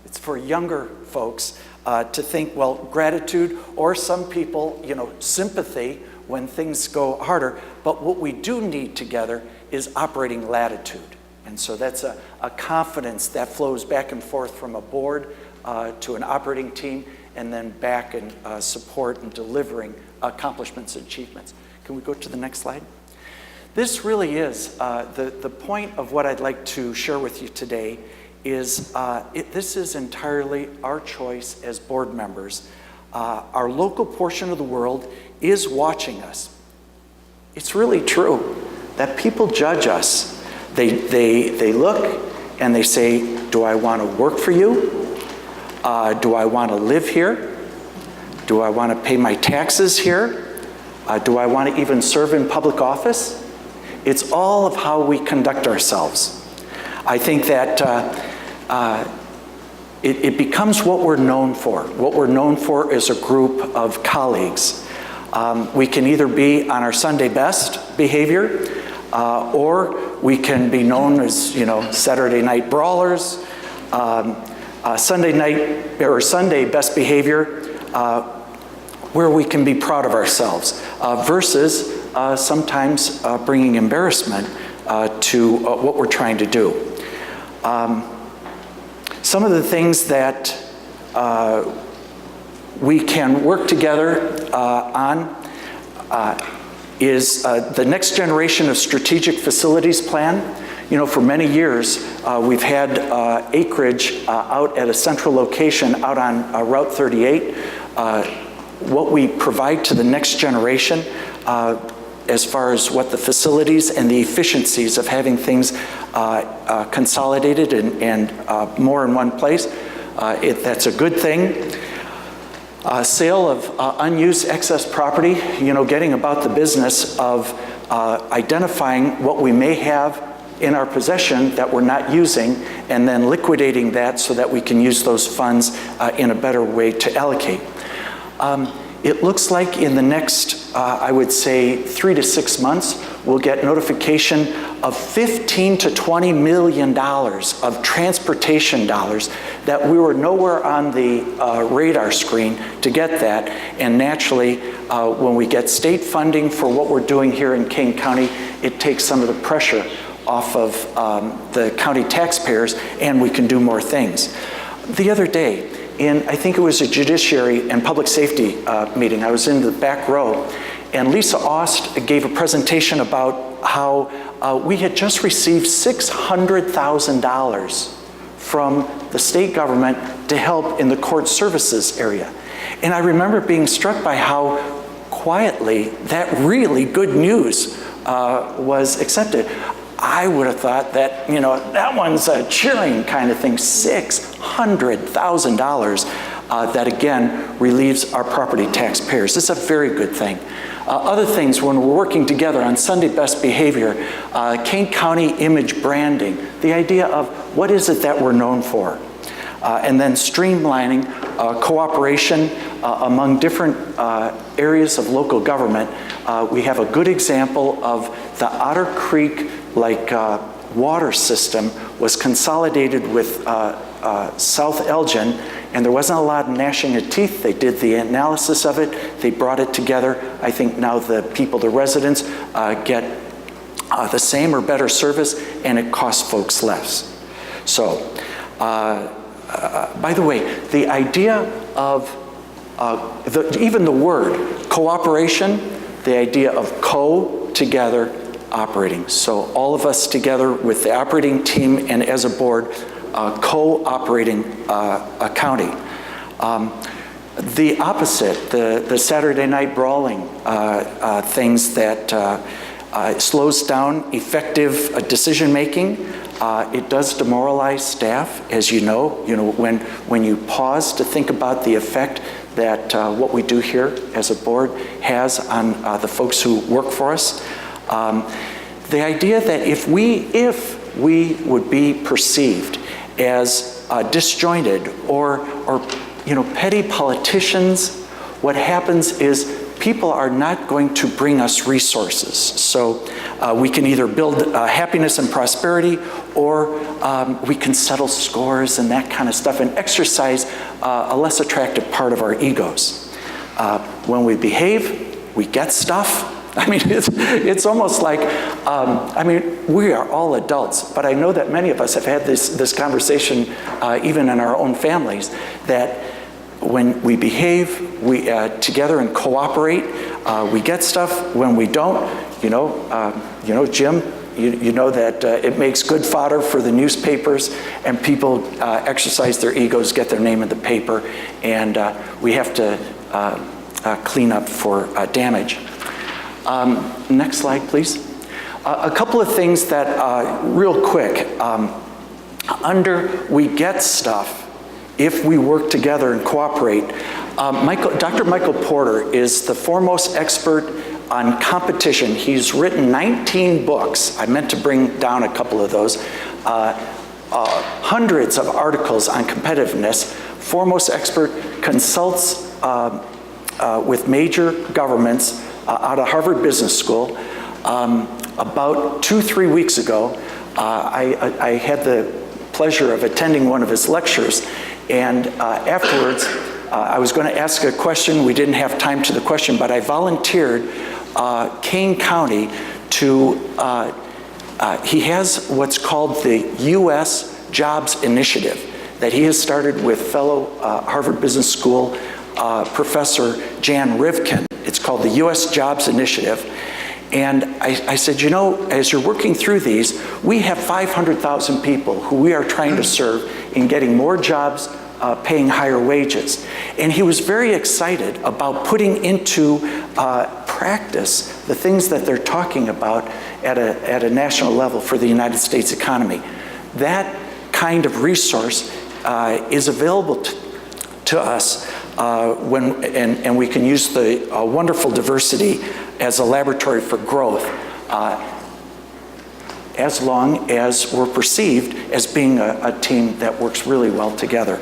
it's for younger folks to think, well, gratitude, or some people, you know, sympathy when things go harder. But what we do need together is operating latitude. And so that's a confidence that flows back and forth from a board to an operating team, and then back and support and delivering accomplishments and achievements. Can we go to the next slide? This really is the point of what I'd like to share with you today is this is entirely our choice as board members. Our local portion of the world is watching us. It's really true that people judge us. They look and they say, do I want to work for you? Do I want to live here? Do I want to pay my taxes here? Do I want to even serve in public office? It's all of how we conduct ourselves. I think that it becomes what we're known for. What we're known for is a group of colleagues. We can either be on our Sunday best behavior, or we can be known as, you know, Saturday night brawlers, Sunday night or Sunday best behavior, where we can be proud of ourselves, versus sometimes bringing embarrassment to what we're trying to do. Some of the things that we can work together on is the next generation of strategic facilities plan. You know, for many years, we've had acreage out at a central location out on Route 38. What we provide to the next generation, as far as what the facilities and the efficiencies of having things consolidated and more in one place. That's a good thing. Sale of unused excess property, getting about the business of identifying what we may have in our possession that we're not using, and then liquidating that so that we can use those funds in a better way to allocate. It looks like in the next, I would say, 3 to 6 months, we'll get notification of $15 to $20 million of transportation dollars that we were nowhere on the radar screen to get that. And naturally, when we get state funding for what we're doing here in Kane County, it takes some of the pressure off of the county taxpayers, and we can do more things. The other day, I think it was a Judiciary and Public Safety meeting, I was in the back row, and Lisa Aust gave a presentation about how we had just received $600,000 from the state government to help in the court services area. And I remember being struck by how quietly that really good news was accepted. I would have thought that, that one's a cheering kind of thing. $600,000 that, again, relieves our property taxpayers. It's a very good thing. Other things, when we're working together on Sunday Best Behavior, Kane County image branding, the idea of what is it that we're known for? And then streamlining cooperation among different areas of local government. We have a good example of the Otter Creek water system was consolidated with South Elgin, and there wasn't a lot of gnashing of teeth. They did the analysis of it. They brought it together. I think now the people, the residents, get the same or better service, and it costs folks less. So, by the way, the idea of even the word cooperation, the idea of together, operating. So all of us together with the operating team and as a board, co-operating a county. The opposite, the Saturday night brawling things that slows down effective decision making. It does demoralize staff, as you know, when you pause to think about the effect that what we do here as a board has on the folks who work for us. The idea that if we would be perceived as disjointed or petty politicians, what happens is people are not going to bring us resources. So we can either build happiness and prosperity, or we can settle scores and that kind of stuff and exercise a less attractive part of our egos. When we behave, we get stuff. I mean, it's almost like, we are all adults, but I know that many of us have had this conversation even in our own families, that when we behave, we together and cooperate, we get stuff. When we don't, Jim, you know that it makes good fodder for the newspapers, and people exercise their egos, get their name in the paper, and we have to clean up for damage. Next slide, please. A couple of things that, real quick, we get stuff if we work together and cooperate. Dr. Michael Porter is the foremost expert on competition. He's written 19 books. I meant to bring down a couple of those. Hundreds of articles on competitiveness. Foremost expert, consults with major governments out of Harvard Business School. About 2-3 weeks ago, I had the pleasure of attending one of his lectures, and afterwards, I was going to ask a question. We didn't have time to the question, but I volunteered Kane County to, he has what's called the U.S. Jobs Initiative that he has started with fellow Harvard Business School Professor Jan Rivkin. It's called the U.S. Jobs Initiative. And I said, as you're working through these, we have 500,000 people who we are trying to serve in getting more jobs, paying higher wages. And he was very excited about putting into practice the things that they're talking about at a national level for the United States economy. That kind of resource is available to us and we can use the wonderful diversity as a laboratory for growth, as long as we're perceived as being a team that works really well together.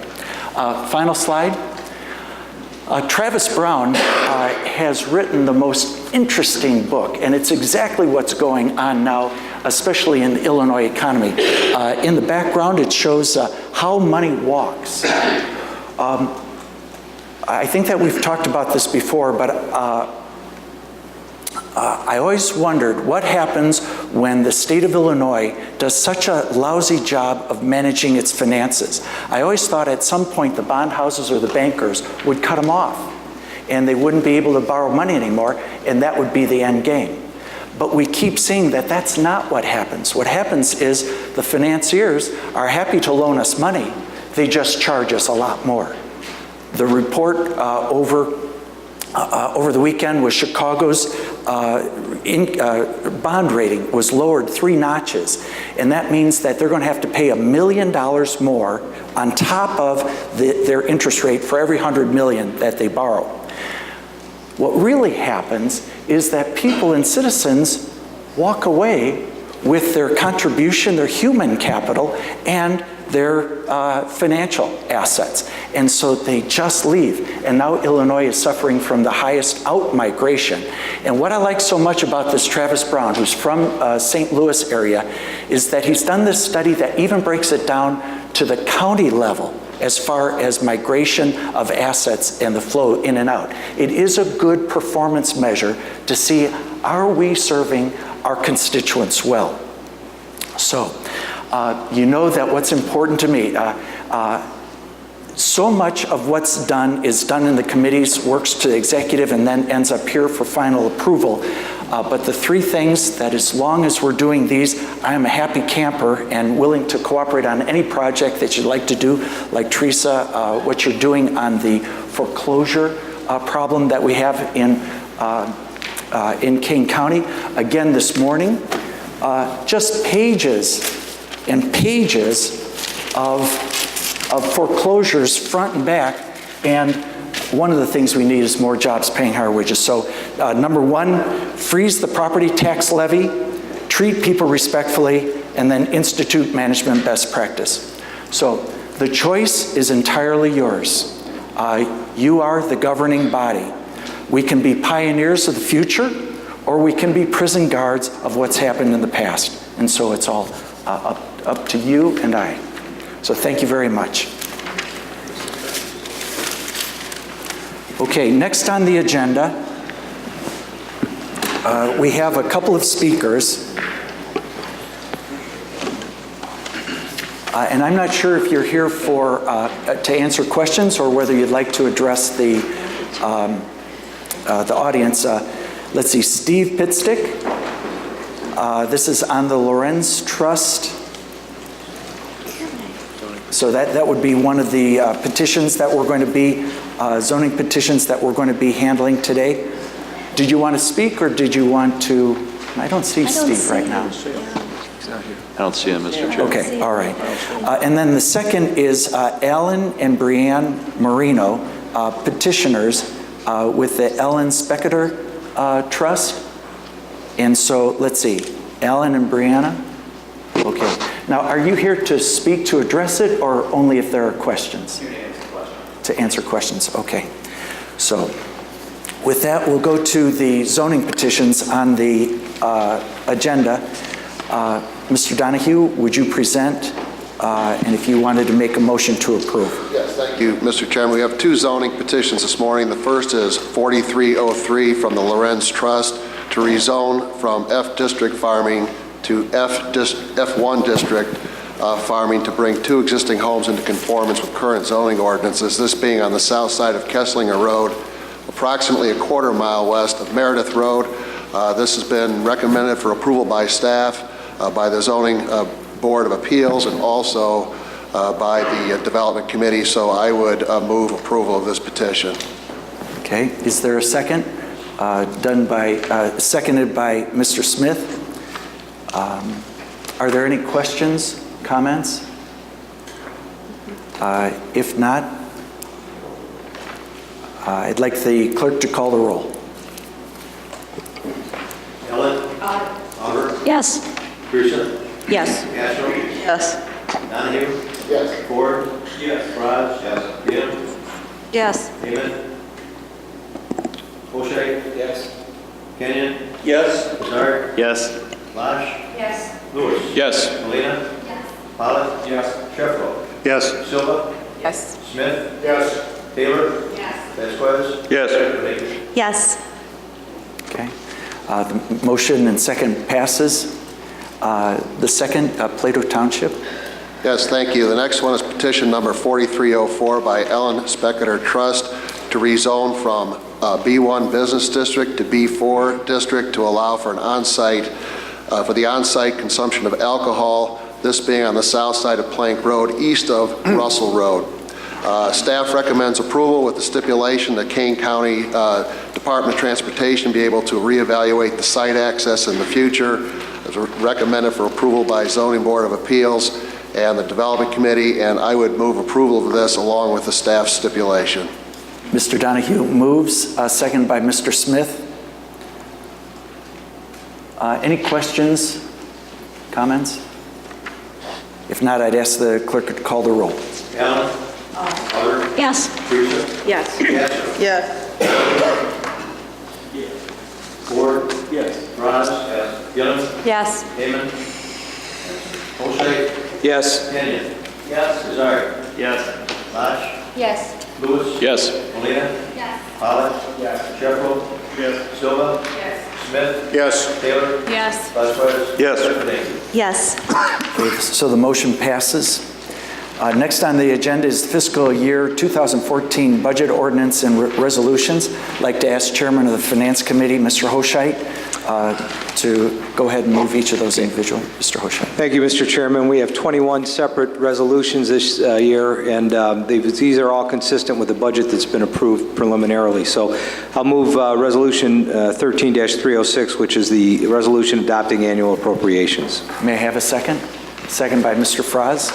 Final slide. Travis Brown has written the most interesting book, and it's exactly what's going on now, especially in the Illinois economy. In the background, it shows how money walks. I think that we've talked about this before, but I always wondered what happens when the state of Illinois does such a lousy job of managing its finances. I always thought at some point the bond houses or the bankers would cut them off and they wouldn't be able to borrow money anymore, and that would be the end game. But we keep seeing that that's not what happens. What happens is the financiers are happy to loan us money, they just charge us a lot more. The report over the weekend was Chicago's bond rating was lowered 3 notches, and that means that they're going to have to pay $1 million more on top of their interest rate for every $100 million that they borrow. What really happens is that people and citizens walk away with their contribution, their human capital, and their financial assets. And so they just leave. And now Illinois is suffering from the highest out-migration. And what I like so much about this Travis Brown, who's from St. Louis area, is that he's done this study that even breaks it down to the county level as far as migration of assets and the flow in and out. It is a good performance measure to see, are we serving our constituents well? So, you know that what's important to me, so much of what's done is done in the committees, works to the executive, and then ends up here for final approval. But the 3 things that as long as we're doing these, I am a happy camper and willing to cooperate on any project that you'd like to do, like Teresa, what you're doing on the foreclosure problem that we have in Kane County. Again this morning, just pages and pages of foreclosures front and back, and one of the things we need is more jobs paying higher wages. So number 1, freeze the property tax levy, treat people respectfully, and then institute management best practice. So the choice is entirely yours. You are the governing body. We can be pioneers of the future, or we can be prison guards of what's happened in the past. And so it's all up to you and I. So thank you very much. Okay, next on the agenda, we have a couple of speakers. And I'm not sure if you're here for to answer questions or whether you'd like to address the audience. Let's see, Steve Pitstick. This is on the Lorenz Trust. So that would be one of the petitions that we're going to be, zoning petitions that we're going to be handling today. Did you want to speak, or did you want to? I don't see Steve right now. I don't see him, Mr. Chair. Okay, all right. And then the second is Alan and Brianne Marino, petitioners with the Ellen Spector Trust. And so let's see, Alan and Brianna. Okay. Now, are you here to speak, to address it, or only if there are questions? To answer questions. To answer questions, okay. So with that, we'll go to the zoning petitions on the agenda. Mr. Donahue, would you present, and if you wanted to make a motion to approve? Yes, thank you, Mr. Chairman. We have 2 zoning petitions this morning. The first is 4303 from the Lorenz Trust to rezone from F District farming to F1 District farming to bring 2 existing homes into conformance with current zoning ordinances, this being on the south side of Kesslinger Road, approximately a quarter mile west of Meredith Road. This has been recommended for approval by staff, by the Zoning Board of Appeals, and also by the Development Committee, so I would move approval of this petition. Okay, is there a second? seconded by Mr. Smith. Are there any questions, comments? If not, I'd like the clerk to call the roll. Ellen? Oliver? Yes. Pearson? Yes. Castro? Yes. Donahue? Yes. Ford? Yes. Rogers? Yes. Gill? Yes. Heyman? O'Shea? Yes. Kenyon? Yes. Lazar? Yes. Lash? Yes. Lewis? Yes. Molina? Yes. Pollock? Yes. Sheffro? Yes. Silva? Yes. Smith? Yes. Taylor? Yes. Vasquez? Yes. Benega? Yes. Okay. The motion and second passes. The second, Plato Township. Yes, thank you. The next one is petition number 4304 by Ellen Specketer Trust to rezone from B1 Business District to B4 District to allow for an on-site, for the on-site consumption of alcohol, this being on the south side of Plank Road, east of Russell Road. Staff recommends approval with the stipulation that Kane County Department of Transportation be able to reevaluate the site access in the future. It's recommended for approval by Zoning Board of Appeals and the Development Committee, and I would move approval of this along with the staff stipulation. Mr. Donahue moves, second by Mr. Smith. Any questions, comments? If not, I'd ask the clerk to call the roll. Allen? Oliver? Yes. Pearson? Yes. Castro? Yes. Ford? Yes. Rogers? Yes. Gill? Yes. Heyman? O'Shea? Yes. Kenyon? Yes. Lazar? Yes. Lash? Yes. Lewis? Yes. Molina? Yes. Pollock? Yes. Sheffro? Yes. Silva? Yes. Smith? Yes. Taylor? Yes. Vasquez? Yes. Benega? Yes. Okay, so the motion passes. Next on the agenda is fiscal year 2014 budget ordinance and resolutions. I'd like to ask Chairman of the Finance Committee, Mr. Hoshite, to go ahead and move each of those individually. Mr. Hoshite. Thank you, Mr. Chairman. We have 21 separate resolutions this year, and these are all consistent with the budget that's been approved preliminarily. So I'll move Resolution 13-306, which is the resolution adopting annual appropriations. May I have a second? Second by Mr. Fraz.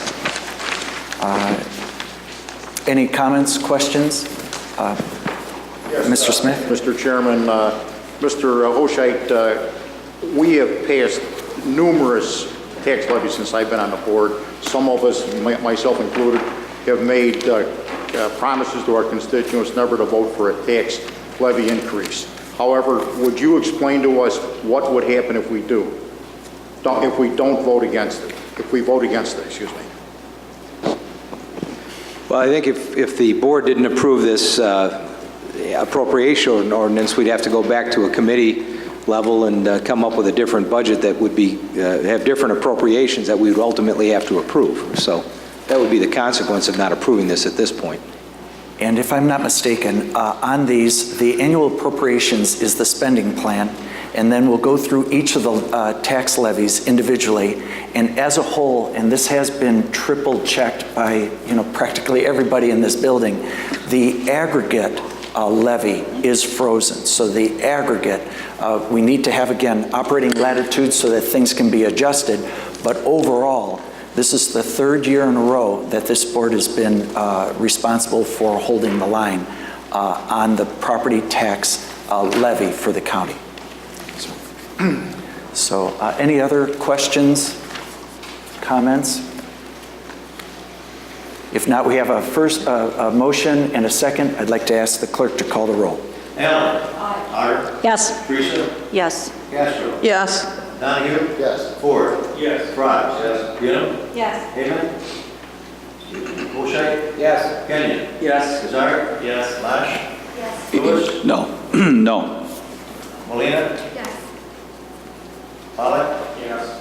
Any comments, questions? Mr. Smith? Mr. Chairman, Mr. Hoshite, we have passed numerous tax levies since I've been on the board. Some of us, myself included, have made promises to our constituents never to vote for a tax levy increase. However, would you explain to us what would happen if we do? If we don't vote against it? If we vote against it, excuse me. Well, I think if the board didn't approve this appropriation ordinance, we'd have to go back to a committee level and come up with a different budget that would be have different appropriations that we would ultimately have to approve. So that would be the consequence of not approving this at this point. And if I'm not mistaken, on these, the annual appropriations is the spending plan, and then we'll go through each of the tax levies individually. And as a whole, and this has been triple checked by practically everybody in this building, the aggregate levy is frozen. So the aggregate, we need to have, again, operating latitude so that things can be adjusted. But overall, this is the third year in a row that this board has been responsible for holding the line on the property tax levy for the county. So any other questions, comments? If not, we have a first motion and a second. I'd like to ask the clerk to call the roll. Allen? Otter? Yes. Pearson? Yes. Castro? Yes. Donahue? Yes. Ford? Yes. Rogers? Yes. Gill? Yes. Heyman? O'Shea? Yes. Kenyon? Yes. Lazar? Yes. Lash? Yes. Lewis? No. No. Molina? Yes. Pollock? Yes.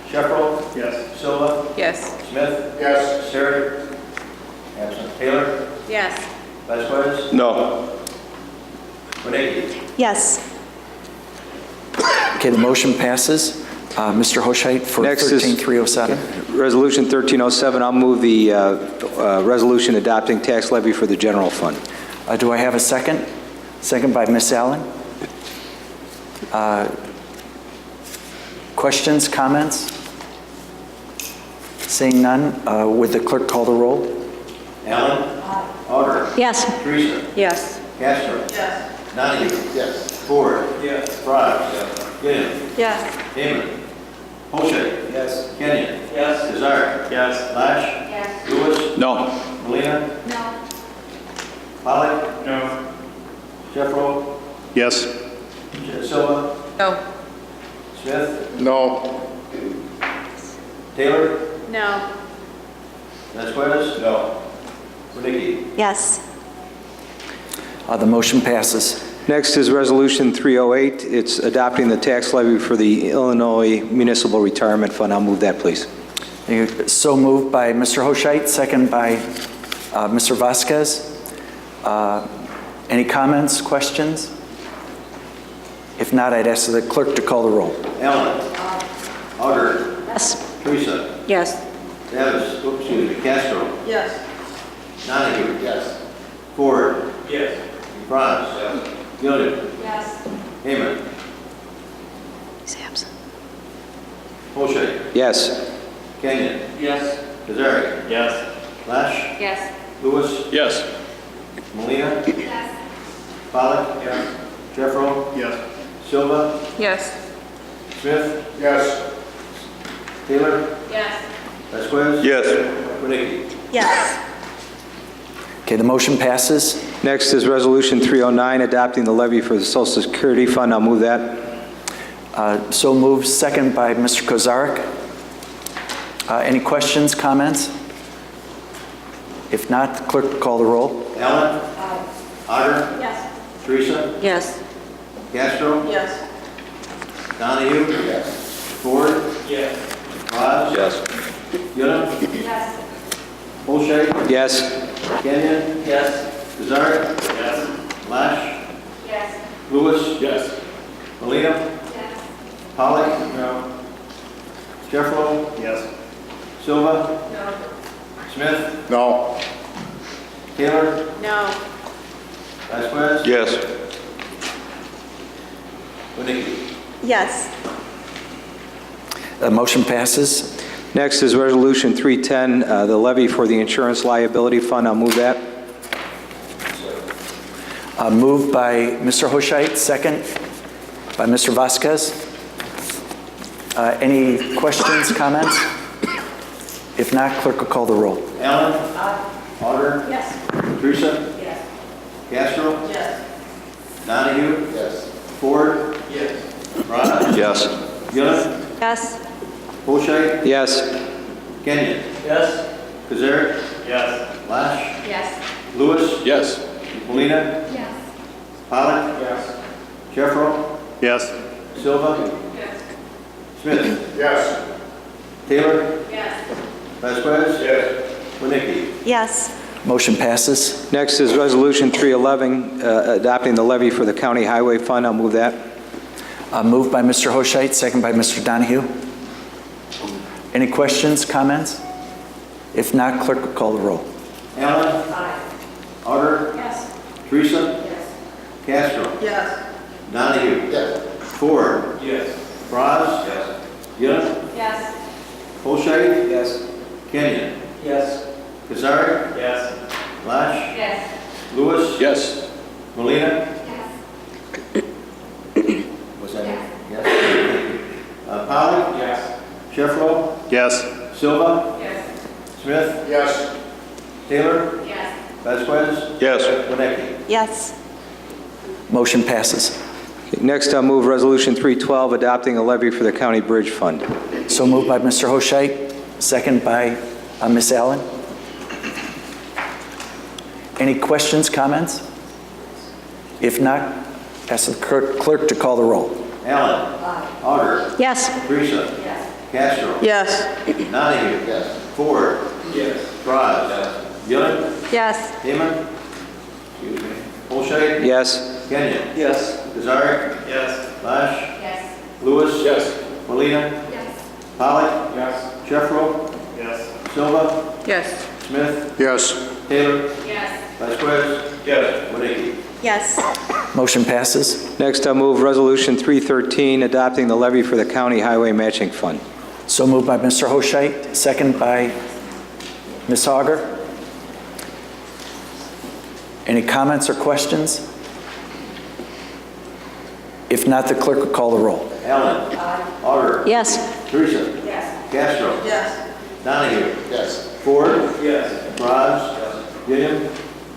Sheffro? Yes. Silva? Yes. Smith? Yes. Terry? Absent. Taylor? Yes. Vasquez? No. Benega? Yes. Okay, the motion passes. Mr. Hoshite for Next is 13307. Resolution 1307, I'll move the resolution adopting tax levy for the general fund. Do I have a second? Second by Ms. Allen. Questions, comments? Seeing none, would the clerk call the roll? Allen? Auger? Yes. Teresa? Yes. Castro? Yes. Donahue? Yes. Ford? Yes. Frye? Yes. Gideon? Yes. Hayman? Holshay? Yes. Kenyon? Yes. Kazari? Yes. Lash? Yes. Lewis? No. Molina? No. Pollock? No. Jeffro? Yes. Silva? No. Smith? No. Taylor? No. Vasquez? No. Wadicki? Yes. The motion passes. Next is Resolution 308. It's adopting the tax levy for the Illinois Municipal Retirement Fund. I'll move that, please. So moved by Mr. Hoshite, second by Mr. Vasquez. Any comments, questions? If not, I'd ask the clerk to call the roll. Allen? Auger? Yes. Teresa? Yes. Davis? Castro? Yes. Donahue? Yes. Ford? Yes. Franz? Yes. Gillian? Yes. Hayman? He's absent. Holshay? Yes. Kenyon? Yes. Kazari? Yes. Lash? Yes. Lewis? Yes. Molina? Yes. Pollock? Yes. Jeffro? Yes. Silva? Yes. Smith? Yes. Taylor? Yes. Vasquez? Yes. Wadicki? Yes. Okay, the motion passes. Next is Resolution 309, adopting the levy for the Social Security Fund. I'll move that. So moved, second by Mr. Kozarek. Any questions, comments? If not, the clerk will call the roll. Allen? Otter? Yes. Teresa? Yes. Castro? Yes. Donahue? Yes. Ford? Yes. Franz? Yes. Gillian? Yes. Holshay? Yes. Kenyon? Yes. Kazari? Yes. Lash? Yes. Lewis? Yes. Molina? Yes. Pollock? No. Jeffro? Yes. Silva? No. Smith? No. Taylor? No. Vasquez? Yes. Wadicki? Yes. The motion passes. Next is Resolution 310, the levy for the Insurance Liability Fund. I'll move that. Moved by Mr. Hoshite, second by Mr. Vasquez. Any questions, comments? If not, clerk will call the roll. Allen? Auger? Yes. Teresa? Yes. Castro? Yes. Donahue? Yes. Ford? Yes. Franz? Yes. Gillian? Yes. Holshay? Yes. Kenyon? Yes. Kazari? Yes. Lash? Yes. Lewis? Yes. Molina? Yes. Pollock? Yes. Jeffro? Yes. Silva? Yes. Smith? Yes. Taylor? Yes. Vasquez? Yes. Wadicki? Yes. Motion passes. Next is Resolution 311, adopting the levy for the County Highway Fund. I'll move that. Moved by Mr. Hoshite, second by Mr. Donahue. Any questions, comments? If not, clerk will call the roll. Allen? Auger? Yes. Teresa? Yes. Castro? Yes. Donahue? Yes. Ford? Yes. Franz? Yes. Gillian? Yes. Holshay? Yes. Kenyon? Yes. Kazari? Yes. Lash? Yes. Lewis? Yes. Molina? Yes. Was that it? Yes. Pollock? Yes. Jeffro? Yes. Silva? Yes. Smith? Yes. Taylor? Yes. Vasquez? Yes. Wadecki? Yes. Motion passes. Next, I'll move Resolution 312, adopting a levy for the County Bridge Fund. So moved by Mr. Hoshite, second by Ms. Allen. Any questions, comments? If not, ask the clerk to call the roll. Allen? Auger? Yes. Teresa? Yes. Castro? Yes. Donahue? Yes. Ford? Yes. Franz? Yes. Gillian? Yes. Hayman? Excuse me. Holshay? Yes. Kenyon? Yes. Kazari? Yes. Lash? Yes. Lewis? Yes. Molina? Yes. Pollock? Yes. Jeffro? Yes. Silva? Yes. Smith? Yes. Taylor? Yes. Vasquez? Yes. Wadecki? Yes. Motion passes. Next, I'll move Resolution 313, adopting the levy for the County Highway Matching Fund. So moved by Mr. Hoscheit, second by Ms. Auger. Any comments or questions? If not, the clerk will call the roll. Allen. Auger. Yes. Teresa. Yes. Castro. Yes. Donahue. Yes. Ford. Yes. Braz. Gilliam.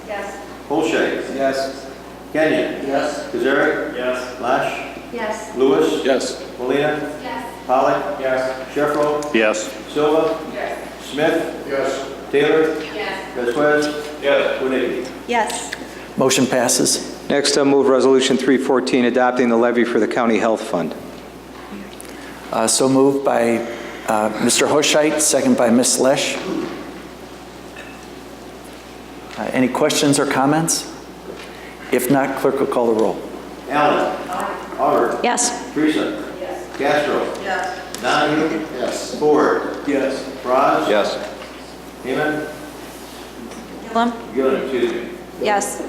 Yes. Holshay. Yes. Kenyon. Yes. Kazari. Yes. Lash. Yes. Lewis. Yes. Molina. Yes. Pollock. Yes. Sheffro. Yes. Silva. Yes. Smith. Yes. Taylor. Yes. Vasquez. Yes. Janicki. Yes. Motion passes. Next, I'll move Resolution 314, adopting the levy for the County Health Fund. So moved by Mr. Hoscheit, second by Ms. Lesh. Any questions or comments? If not, clerk will call the roll. Allen. Auger. Yes. Teresa. Yes. Castro. Yes. Donahue. Yes. Ford. Yes. Braz. Yes. Heeman. Gillum? Gilliam, excuse me. Yes.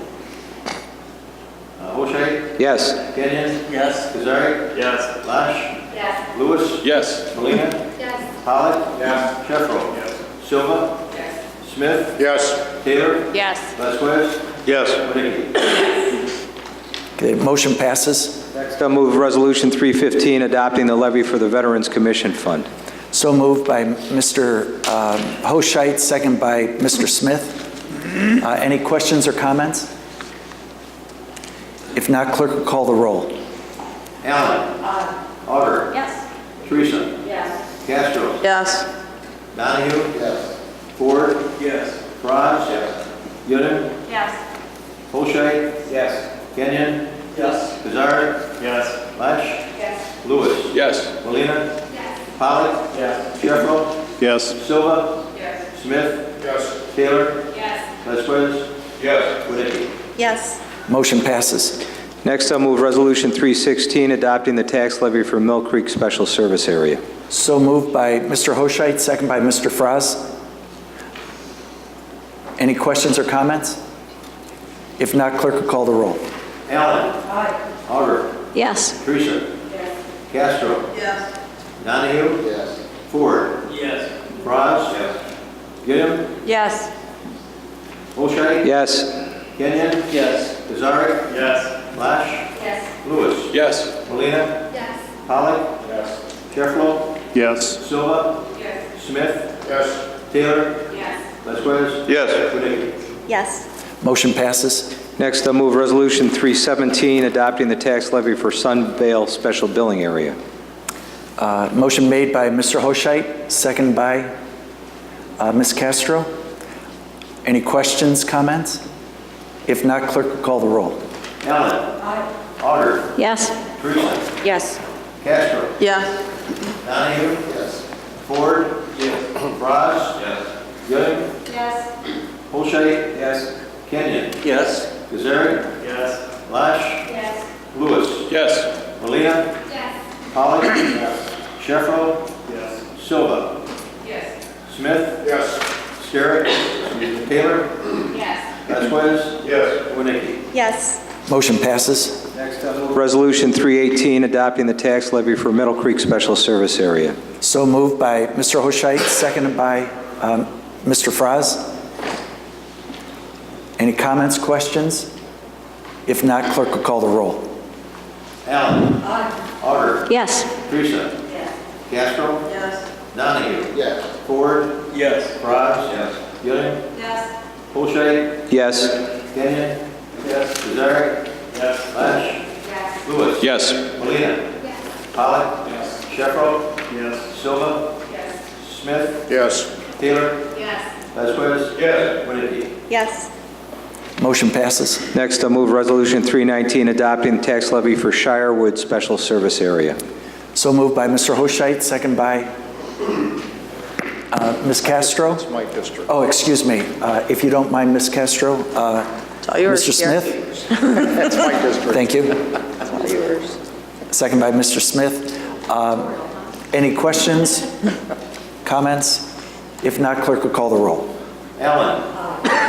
Holshay. Yes. Kenyon. Yes. Kazari. Yes. Lash. Yes. Lewis. Yes. Molina. Yes. Pollock. Yes. Sheffro. Yes. Silva. Yes. Smith. Yes. Taylor. Yes. Vasquez. Yes. Janicki. Okay, motion passes. Next, I'll move Resolution 315, adopting the levy for the Veterans Commission Fund. So moved by Mr. Hoscheit, second by Mr. Smith. Any questions or comments? If not, clerk will call the roll. Allen. Auger. Yes. Teresa. Yes. Castro. Yes. Donahue. Yes. Ford. Yes. Braz. Yes. Gilliam. Yes. Holshay. Yes. Kenyon. Yes. Kazari. Yes. Lash. Yes. Lewis. Yes. Molina. Yes. Pollock. Yes. Sheffro. Yes. Silva. Yes. Smith. Yes. Taylor. Yes. Vasquez. Yes. Janicki. Yes. Motion passes. Next, I'll move Resolution 316, adopting the tax levy for Mill Creek Special Service Area. So moved by Mr. Hoscheit, second by Mr. Franz. Any questions or comments? If not, clerk will call the roll. Allen. Auger. Yes. Teresa. Yes. Castro. Yes. Donahue. Yes. Ford. Yes. Braz. Yes. Gilliam. Yes. Holshay. Yes. Kenyon. Yes. Kazari. Yes. Lash. Yes. Lewis. Yes. Molina. Yes. Pollock. Yes. Sheffro. Yes. Silva. Yes. Smith. Yes. Taylor. Yes. Vasquez. Yes. Janicki. Yes. Motion passes. Next, I'll move Resolution 317, adopting the tax levy for Sunvale Special Billing Area. Motion made by Mr. Hoscheit, second by Ms. Castro. Any questions, comments? If not, clerk will call the roll. Allen. Auger. Yes. Teresa. Yes. Castro. Yes. Donahue. Yes. Ford. Yes. Braz. Yes. Gilliam. Yes. Holshay. Yes. Kenyon. Yes. Kazari. Yes. Lash. Yes. Lewis. Yes. Molina. Yes. Pollock. Sheffro. Yes. Silva. Yes. Smith. Yes. Scarrett. Taylor. Yes. Vasquez. Yes. Janicki. Yes. Motion passes. Next, I'll move Resolution 318, adopting the tax levy for Middle Creek Special Service Area. So moved by Mr. Hoscheit, seconded by Mr. Franz. Any comments, questions? If not, clerk will call the roll. Allen. Auger. Yes. Teresa. Yes. Castro. Yes. Donahue. Yes. Ford. Yes. Braz. Yes. Gilliam. Yes. Holshay. Yes. Kenyon. Yes. Kazari. Yes. Lash. Yes. Lewis. Yes. Molina. Yes. Pollock. Yes. Sheffro. Yes. Silva. Yes. Smith. Yes. Taylor. Yes. Vasquez. Yes. Janicki. Yes. Motion passes. Next, I'll move Resolution 319, adopting the tax levy for Shirewood Special Service Area. So moved by Mr. Hoscheit, second by Ms. Castro. It's my district. Oh, excuse me. If you don't mind, Ms. Castro. Mr. Smith? That's my district. Thank you. Second by Mr. Smith. Any questions, comments? If not, clerk will call the roll. Allen.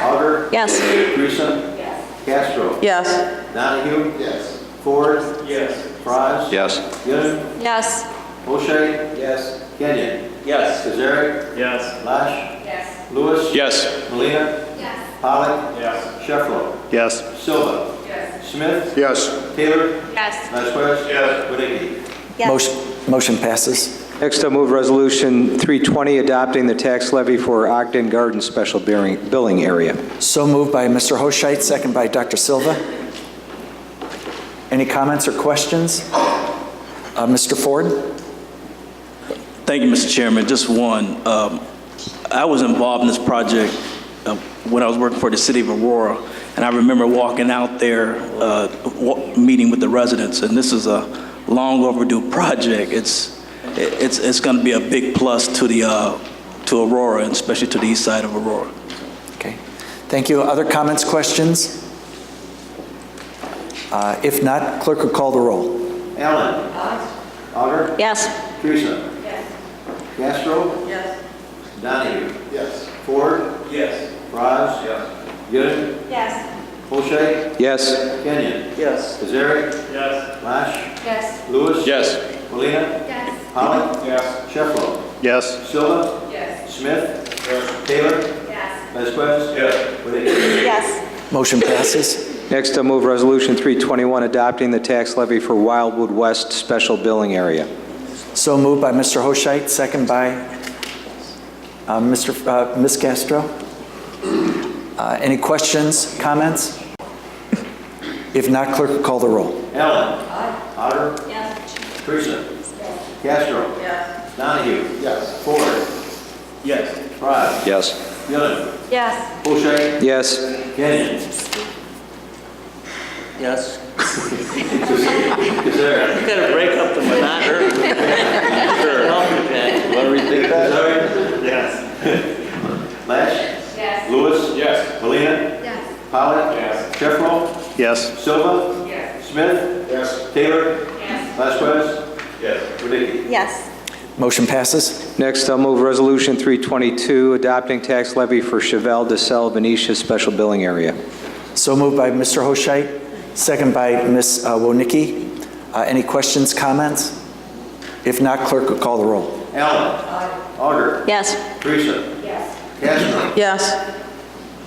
Auger. Yes. Teresa. Yes. Castro. Yes. Donahue? Yes. Ford? Yes. Frye? Yes. Gooden? Yes. O'Shea? Yes. Kenyon? Yes. Kazari? Yes. Lash? Yes. Lewis? Yes. Molina, Yes. Pollock? Yes. Sheffler? Yes. Silva? Yes. Smith? Yes. Taylor? Yes. Vasquez? Yes. Wadecki? Yes. Motion passes. Next, I'll move Resolution 320, adopting the tax levy for Ogden Gardens Special Billing Area. So moved by Mr. Hoshite, second by Dr. Silva. Any comments or questions? Mr. Ford? Thank you, Mr. Chairman. Just one. I was involved in this project when I was working for the city of Aurora, and I remember walking out there, meeting with the residents, and this is a long overdue project. It's going to be a big plus to to Aurora, and especially to the east side of Aurora. Okay. Thank you. Other comments, questions? If not, clerk will call the roll. Allen? Auger? Yes. Teresa? Yes. Castro? Yes. Donahue? Yes. Ford? Yes. Frye? Yes. Gooden? Yes. O'Shea? Yes. Kenyon? Yes. Kazari? Yes. Lash? Yes. Lewis? Yes. Molina, Yes. Pollock? Yes. Sheffler? Yes. Silva? Yes. Smith? Yes. Taylor? Yes. Vasquez? Yes. Wadecki? Yes. Motion passes. Next, I'll move Resolution 321, adopting the tax levy for Wildwood West Special Billing Area. So moved by Mr. Hoshite, second by Ms. Castro. Any questions, comments? If not, clerk will call the roll. Allen? Otter? Yes. Teresa? Castro? Yes. Donahue? Yes. Ford? Yes. Frye? Yes. Gooden? Yes. O'Shea? Yes. Kenyon? Yes. Kazari? Gotta break up the monotony. Want to repeat that? Kazari? Yes. Lash? Yes. Lewis? Yes. Molina, Yes. Pollock? Yes. Sheffler? Yes. Silva? Yes. Smith? Yes. Taylor? Yes. Vasquez? Yes. Wadecki? Yes. Motion passes. Next, I'll move Resolution 322, adopting tax levy for Cheval de Selle Venetia Special Billing Area. So moved by Mr. Hoshite, second by Ms. Wonicki. Any questions, comments? If not, clerk will call the roll. Allen? Auger? Yes. Teresa? Yes. Castro? Yes.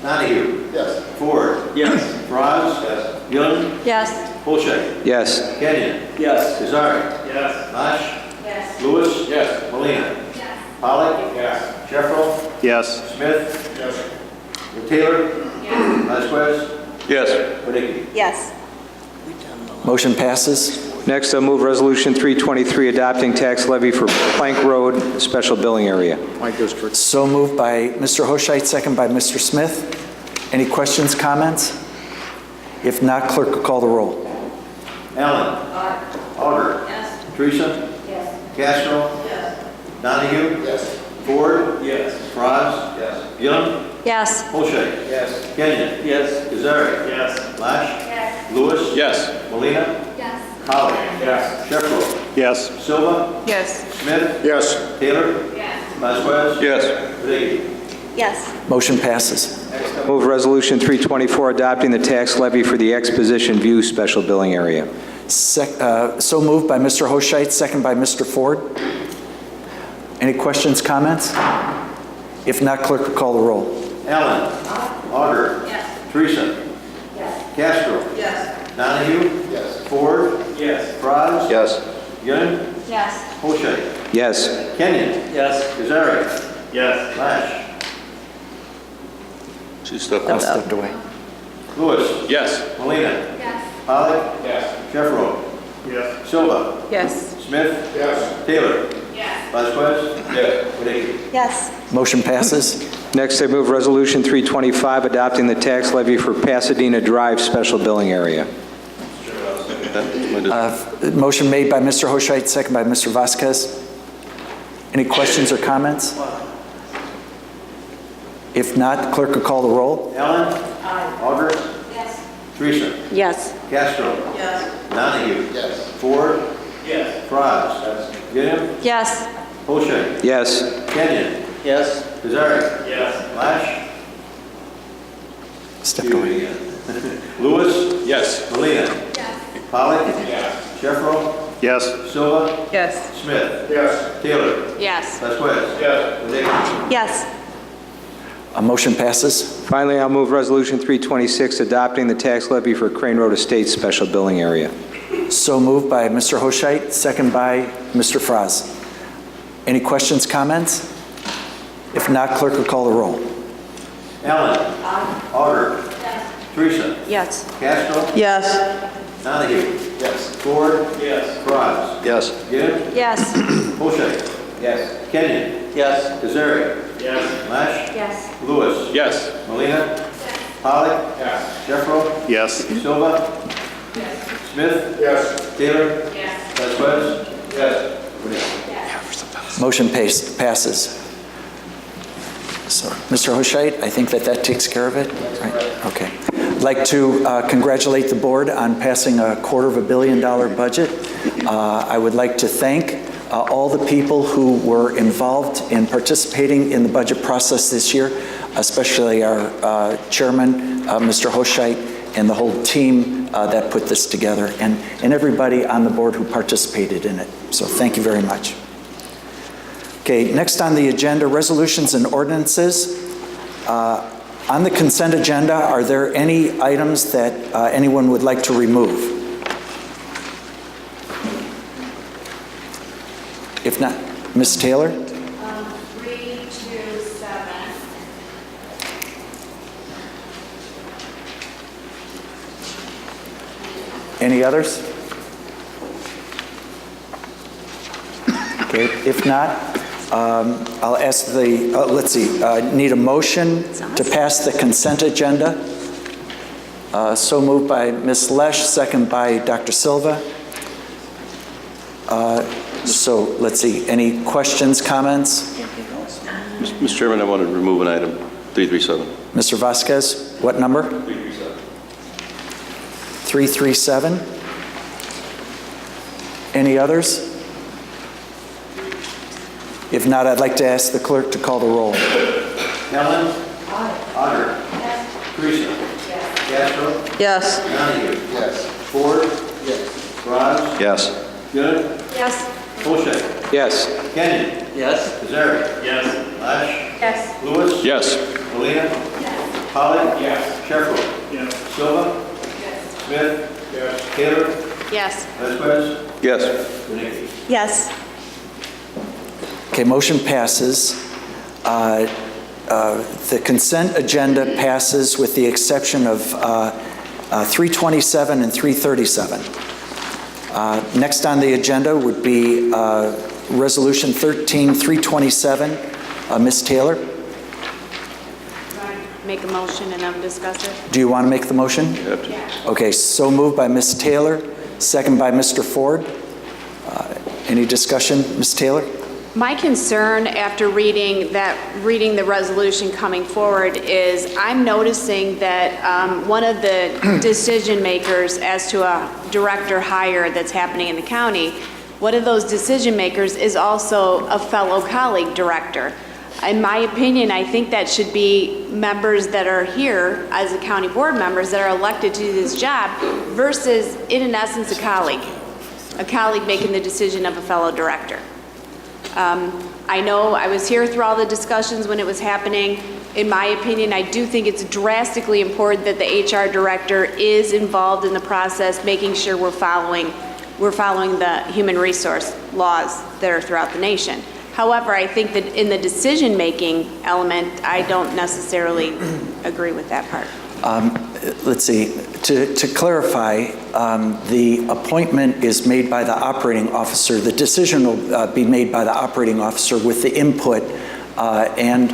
Donahue? Yes. Ford? Yes. Frye? Yes. Gooden? Yes. O'Shea? Yes. Kenyon? Yes. Kazari? Yes. Lash? Yes. Lewis? Yes. Molina, Yes. Pollock? Yes. Sheffler? Yes. Smith? Yes. Taylor? Yes. Vasquez? Yes. Wadecki? Yes. Motion passes. Next, I'll move Resolution 323, adopting tax levy for Plank Road Special Billing Area. My district. So moved by Mr. Hoshite, second by Mr. Smith. Any questions, comments? If not, clerk will call the roll. Allen? Auger? Yes. Teresa? Yes. Castro? Yes. Donahue? Yes. Ford? Yes. Frye? Yes. Gooden? Yes. O'Shea? Yes. Kenyon? Yes. Kazari? Yes. Lash? Yes. Lewis? Yes. Molina, Yes. Pollock? Yes. Sheffler? Yes. Silva? Yes. Smith? Yes. Taylor? Yes. Vasquez? Yes. Wadecki? Yes. Motion passes. Move Resolution 324, adopting the tax levy for the Exposition View Special Billing Area. So moved by Mr. Hoshite, second by Mr. Ford. Any questions, comments? If not, clerk will call the roll. Allen? Auger? Yes. Teresa? Yes. Castro? Yes. Donahue? Yes. Ford? Yes. Frye? Yes. Gooden? Yes. O'Shea? Yes. Kenyon? Yes. Kazari? Yes. Lash? She stepped I stepped away. Lewis? Yes. Molina, Yes. Pollock? Yes. Sheffler? Yes. Silva? Yes. Smith? Yes. Taylor? Yes. Vasquez? Yes. Wadecki? Yes. Motion passes. Next, I move Resolution 325, adopting the tax levy for Pasadena Drive Special Billing Area. Motion made by Mr. Hoshite, second by Mr. Vasquez. Any questions or comments? If not, clerk will call the roll. Allen? Auger? Yes. Teresa? Yes. Castro? Yes. Donahue? Yes. Ford? Yes. Frye? Gooden? Yes. O'Shea? Yes. Kenyon? Yes. Kazari? Yes. Lash? Stepped away. Lewis? Yes. Molina. Yes. Pollock. Yes. Sheffro. Yes. Silva. Yes. Smith. Yes. Taylor. Yes. Vasquez. Yes. Wadecki. Yes. A motion passes. Finally, I'll move Resolution 326, adopting the tax levy for Crane Road Estates Special Billing Area. So moved by Mr. Hoshite, second by Mr. Fraz. Any questions, comments? If not, clerk will call the roll. Allen. Auger. Yes. Teresa. Yes. Castro. Yes. Donahue. Yes. Ford. Yes. Frye. Yes. Gibb. Yes. Bochet. Yes. Kenyon. Yes. Kazari. Yes. Lesh. Yes. Lewis. Yes. Molina. Yes. Pollock. Yes. Sheffro. Yes. Silva. Yes. Smith. Yes. Taylor. Yes. Vasquez. Yes. Motion passes. So, Mr. Hoshite, I think that takes care of it? Right? Okay. I'd like to congratulate the board on passing a $250 million budget. I would like to thank all the people who were involved in participating in the budget process this year, especially our chairman, Mr. Hoshite, and the whole team that put this together, and everybody on the board who participated in it. So thank you very much. Okay, next on the agenda, resolutions and ordinances. On the consent agenda, are there any items that anyone would like to remove? If not, Ms. Taylor? 327. Any others? Okay, if not, I'll ask the, need a motion to pass the consent agenda. So moved by Ms. Lesh, second by Dr. Silva. So let's see, any questions, comments? Mr. Chairman, I want to remove an item, 337. Mr. Vasquez, what number? 337. Any others? If not, I'd like to ask the clerk to call the roll. Helen. Otter. Yes. Teresa. Yes. Castro. Yes. Donahue. Yes. Ford. Yes. Frye. Yes. Good. Yes. Bochet. Yes. Kenyon. Yes. Kazari. Yes. Lesh. Yes. Lewis. Yes. Molina. Yes. Pollock. Yes. Sheffro. Yes. Silva. Yes. Smith. Yes. Taylor. Yes. Vasquez. Yes. Wadecki. Yes. Okay, motion passes. The consent agenda passes with the exception of 327 and 337. Next on the agenda would be Resolution 13327. Ms. Taylor, Make a motion and then discuss it? do you want to make the motion? Okay, so moved by Ms. Taylor, second by Mr. Ford. Any discussion, Ms. Taylor? My concern after reading the resolution coming forward is I'm noticing that one of the decision makers as to a director hire that's happening in the county, one of those decision makers is also a fellow colleague director. In my opinion, I think that should be members that are here as a county board members that are elected to do this job versus, in essence, a colleague making the decision of a fellow director. I know I was here through all the discussions when it was happening. In my opinion, I do think it's drastically important that the HR director is involved in the process, making sure we're following the human resource laws that are throughout the nation. However, I think that in the decision-making element, I don't necessarily agree with that part. Let's see, to clarify, the appointment is made by the operating officer. The decision will be made by the operating officer with the input, and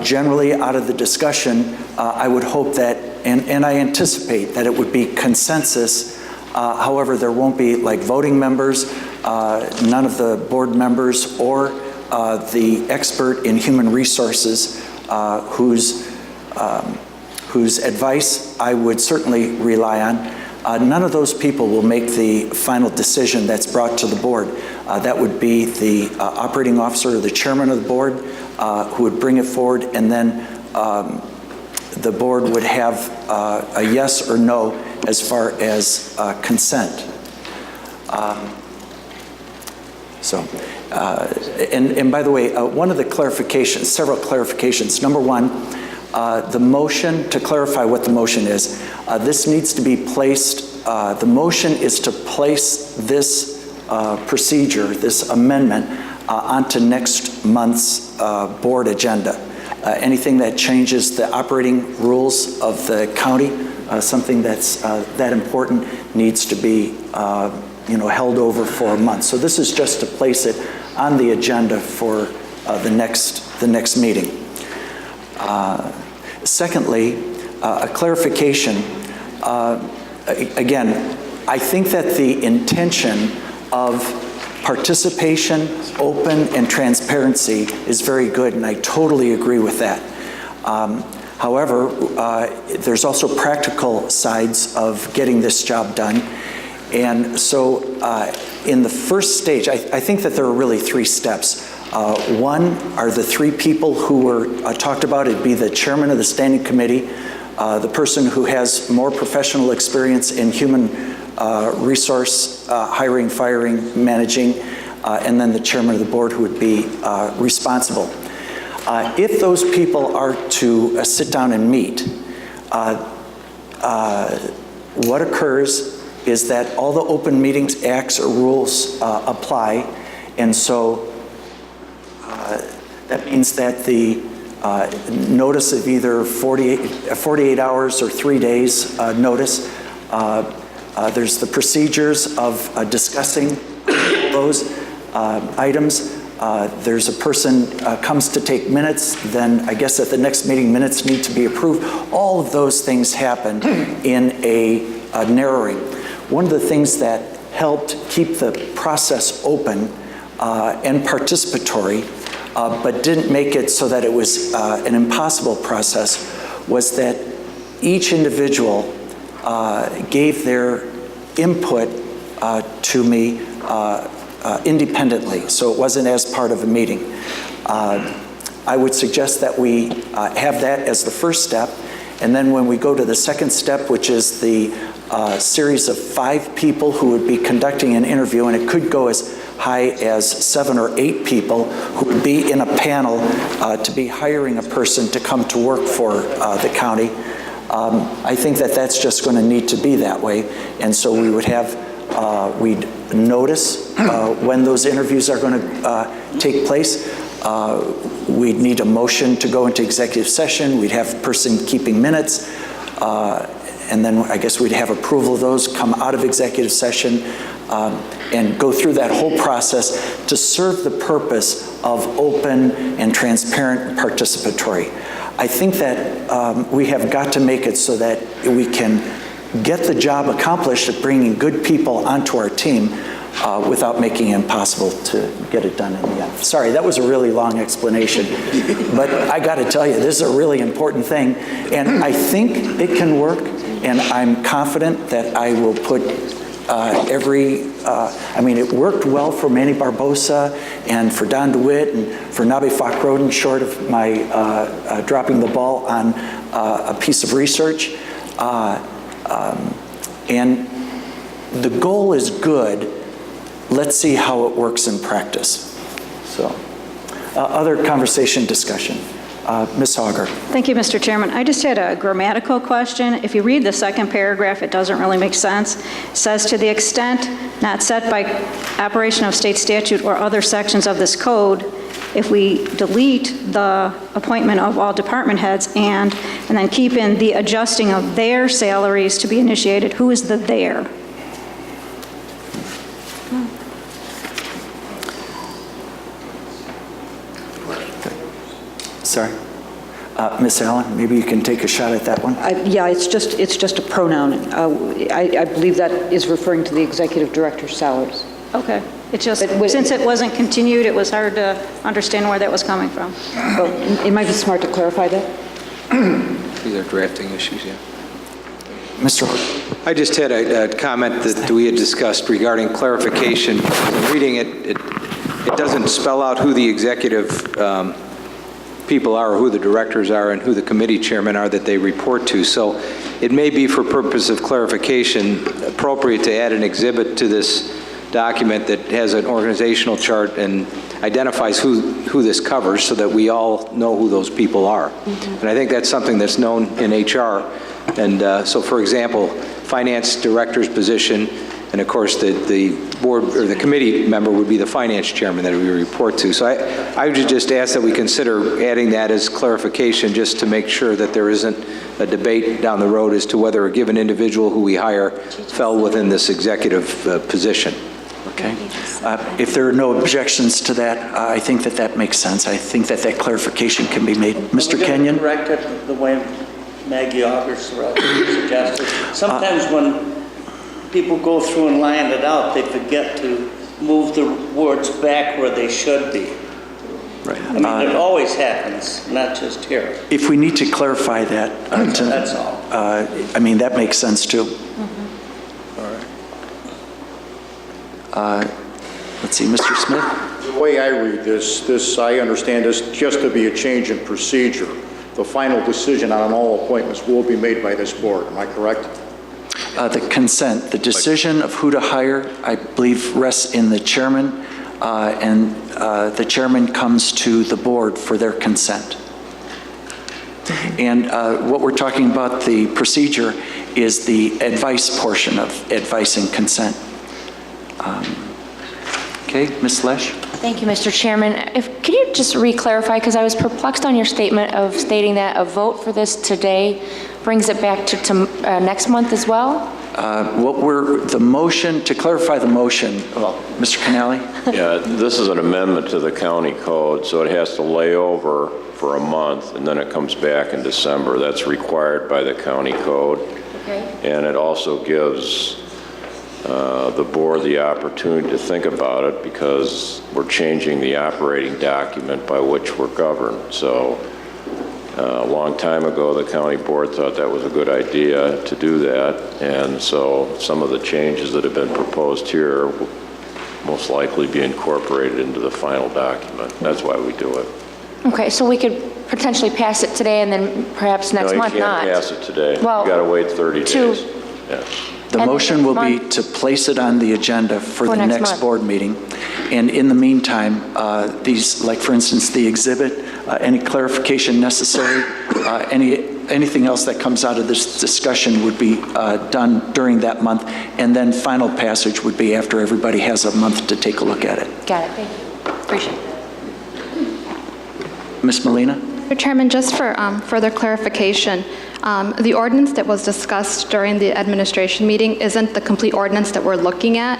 generally out of the discussion, I would hope that, and I anticipate that it would be consensus. However, there won't be like voting members, none of the board members or the expert in human resources whose advice I would certainly rely on. None of those people will make the final decision that's brought to the board. That would be the operating officer or the chairman of the board who would bring it forward, and then the board would have a yes or no as far as consent. And by the way, one of the clarifications, several clarifications. Number one, the motion, to clarify what the motion is, this needs to be placed, the motion is to place this procedure, this amendment, onto next month's board agenda. Anything that changes the operating rules of the county, something that's that important, needs to be held over for a month. So this is just to place it on the agenda for the next meeting. Secondly, a clarification. Again, I think that the intention of participation, open, and transparency is very good, and I totally agree with that. However, there's also practical sides of getting this job done. And so in the first stage, I think that there are really three steps. One are the three people who were talked about. It'd be the chairman of the standing committee, the person who has more professional experience in human resource hiring, firing, managing, and then the chairman of the board who would be responsible. If those people are to sit down and meet, what occurs is that all the Open Meetings Acts or rules apply, and so that means that the notice of either 48 hours or 3 days notice, there's the procedures of discussing those items. There's a person comes to take minutes, then I guess at the next meeting minutes need to be approved. All of those things happen in a narrowing. One of the things that helped keep the process open and participatory, but didn't make it so that it was an impossible process, was that each individual gave their input to me independently, so it wasn't as part of a meeting. I would suggest that we have that as the first step, and then when we go to the second step, which is the series of 5 people who would be conducting an interview, and it could go as high as 7 or 8 people who would be in a panel to be hiring a person to come to work for the county. I think that that's just going to need to be that way, and so we would have, we'd notice when those interviews are going to take place. We'd need a motion to go into executive session. We'd have a person keeping minutes, and then I guess we'd have approval of those, come out of executive session, and go through that whole process to serve the purpose of open and transparent and participatory. I think that we have got to make it so that we can get the job accomplished of bringing good people onto our team without making it impossible to get it done in the end. Sorry, that was a really long explanation, but I got to tell you, this is a really important thing, and I think it can work, and I'm confident that I will put I mean, it worked well for Manny Barbosa and for Don DeWitt and for Nabi Fakroden, short of my dropping the ball on a piece of research. And the goal is good. Let's see how it works in practice. So, other conversation, discussion. Ms. Hauger. Thank you, Mr. Chairman. I just had a grammatical question. If you read the second paragraph, it doesn't really make sense. It says, to the extent not set by operation of state statute or other sections of this code, if we delete the appointment of all department heads and then keep in the adjusting of their salaries to be initiated, who is the there? Sorry. Ms. Allen, maybe you can take a shot at that one. Yeah, it's just a pronoun. I believe that is referring to the executive director's salaries. Okay. It just, since it wasn't continued, it was hard to understand where that was coming from. Well, it might be smart to clarify that. These are drafting issues, yeah. Mr. I just had a comment that we had discussed regarding clarification. Reading it, it doesn't spell out who the executive people are, or who the directors are, and who the committee chairmen are that they report to. So it may be for purpose of clarification appropriate to add an exhibit to this document that has an organizational chart and identifies who this covers so that we all know who those people are. And I think that's something that's known in HR. And so, for example, finance director's position, and of course the board or the committee member would be the finance chairman that we report to. So I would just ask that we consider adding that as clarification, just to make sure that there isn't a debate down the road as to whether a given individual who we hire fell within this executive position. Okay. If there are no objections to that, I think that that makes sense. I think that that clarification can be made. Mr. Kenyon? Correct it the way Maggie Augers suggested. Sometimes when people go through and line it out, they forget to move the words back where they should be. Right. I mean, it always happens, not just here. If we need to clarify that, That's all. I mean, that makes sense too. Let's see, Mr. Smith? The way I read this, I understand this just to be a change in procedure. The final decision on all appointments will be made by this board. Am I correct? The consent, the decision of who to hire, I believe, rests in the chairman, and the chairman comes to the board for their consent. And what we're talking about, the procedure, is the advice portion of advice and consent. Okay, Ms. Lesh? Thank you, Mr. Chairman. Could you just re-clarify, because I was perplexed on your statement of stating that a vote for this today brings it back to next month as well? The motion, to clarify the motion, well, Mr. Canale? Yeah, this is an amendment to the county code, so it has to lay over for a month, and then it comes back in December. That's required by the county code. Okay. And it also gives the board the opportunity to think about it, because we're changing the operating document by which we're governed. So a long time ago, the county board thought that was a good idea to do that, and so some of the changes that have been proposed here will most likely be incorporated into the final document. That's why we do it. Okay, so we could potentially pass it today and then perhaps next month not? No, you can't pass it today. Well, You got to wait 30 days. Yeah. The motion will be to place it on the agenda for the next board meeting. And in the meantime, these, like for instance, the exhibit, any clarification necessary, anything else that comes out of this discussion would be done during that month. And then final passage would be after everybody has a month to take a look at it. Got it, thank you. Appreciate it. Ms. Molina? Mr. Chairman, just for further clarification, the ordinance that was discussed during the administration meeting isn't the complete ordinance that we're looking at.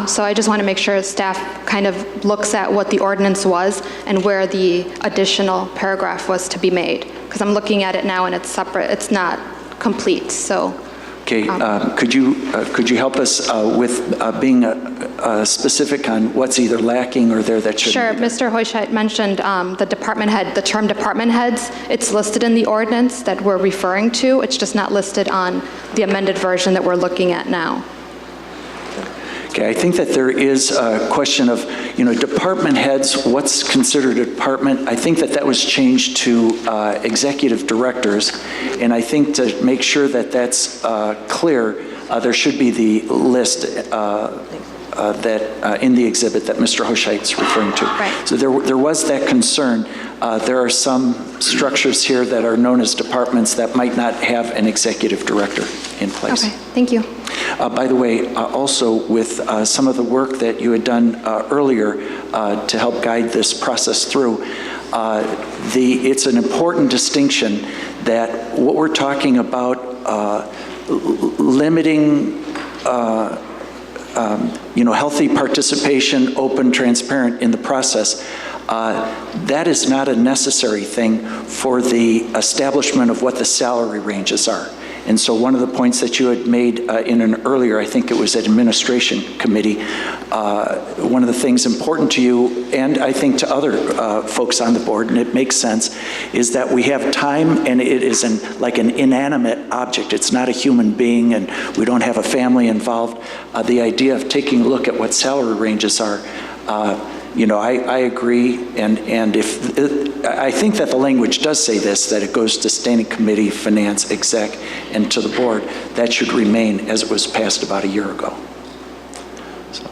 So I just want to make sure staff kind of looks at what the ordinance was and where the additional paragraph was to be made. Because I'm looking at it now and it's separate, it's not complete, so. Okay, could you help us with being specific on what's either lacking or there that should Sure, be there? Mr. Hoyshite mentioned the department head, the term department heads. It's listed in the ordinance that we're referring to. It's just not listed on the amended version that we're looking at now. Okay, I think that there is a question of, department heads, what's considered a department? I think that was changed to executive directors, and I think to make sure that that's clear, there should be the list that in the exhibit that Mr. Hoshite's referring to. Right. So there was that concern. There are some structures here that are known as departments that might not have an executive director in place. Okay, thank you. By the way, also with some of the work that you had done earlier to help guide this process through, it's an important distinction that what we're talking about limiting healthy participation, open, transparent in the process, that is not a necessary thing for the establishment of what the salary ranges are. And so one of the points that you had made in an earlier, I think it was at administration committee, one of the things important to you and I think to other folks on the board, and it makes sense, is that we have time and it is like an inanimate object. It's not a human being and we don't have a family involved. The idea of taking a look at what salary ranges are I agree, and I think that the language does say this, that it goes to Standing Committee, Finance, Exec, and to the Board. That should remain as it was passed about a year ago. So,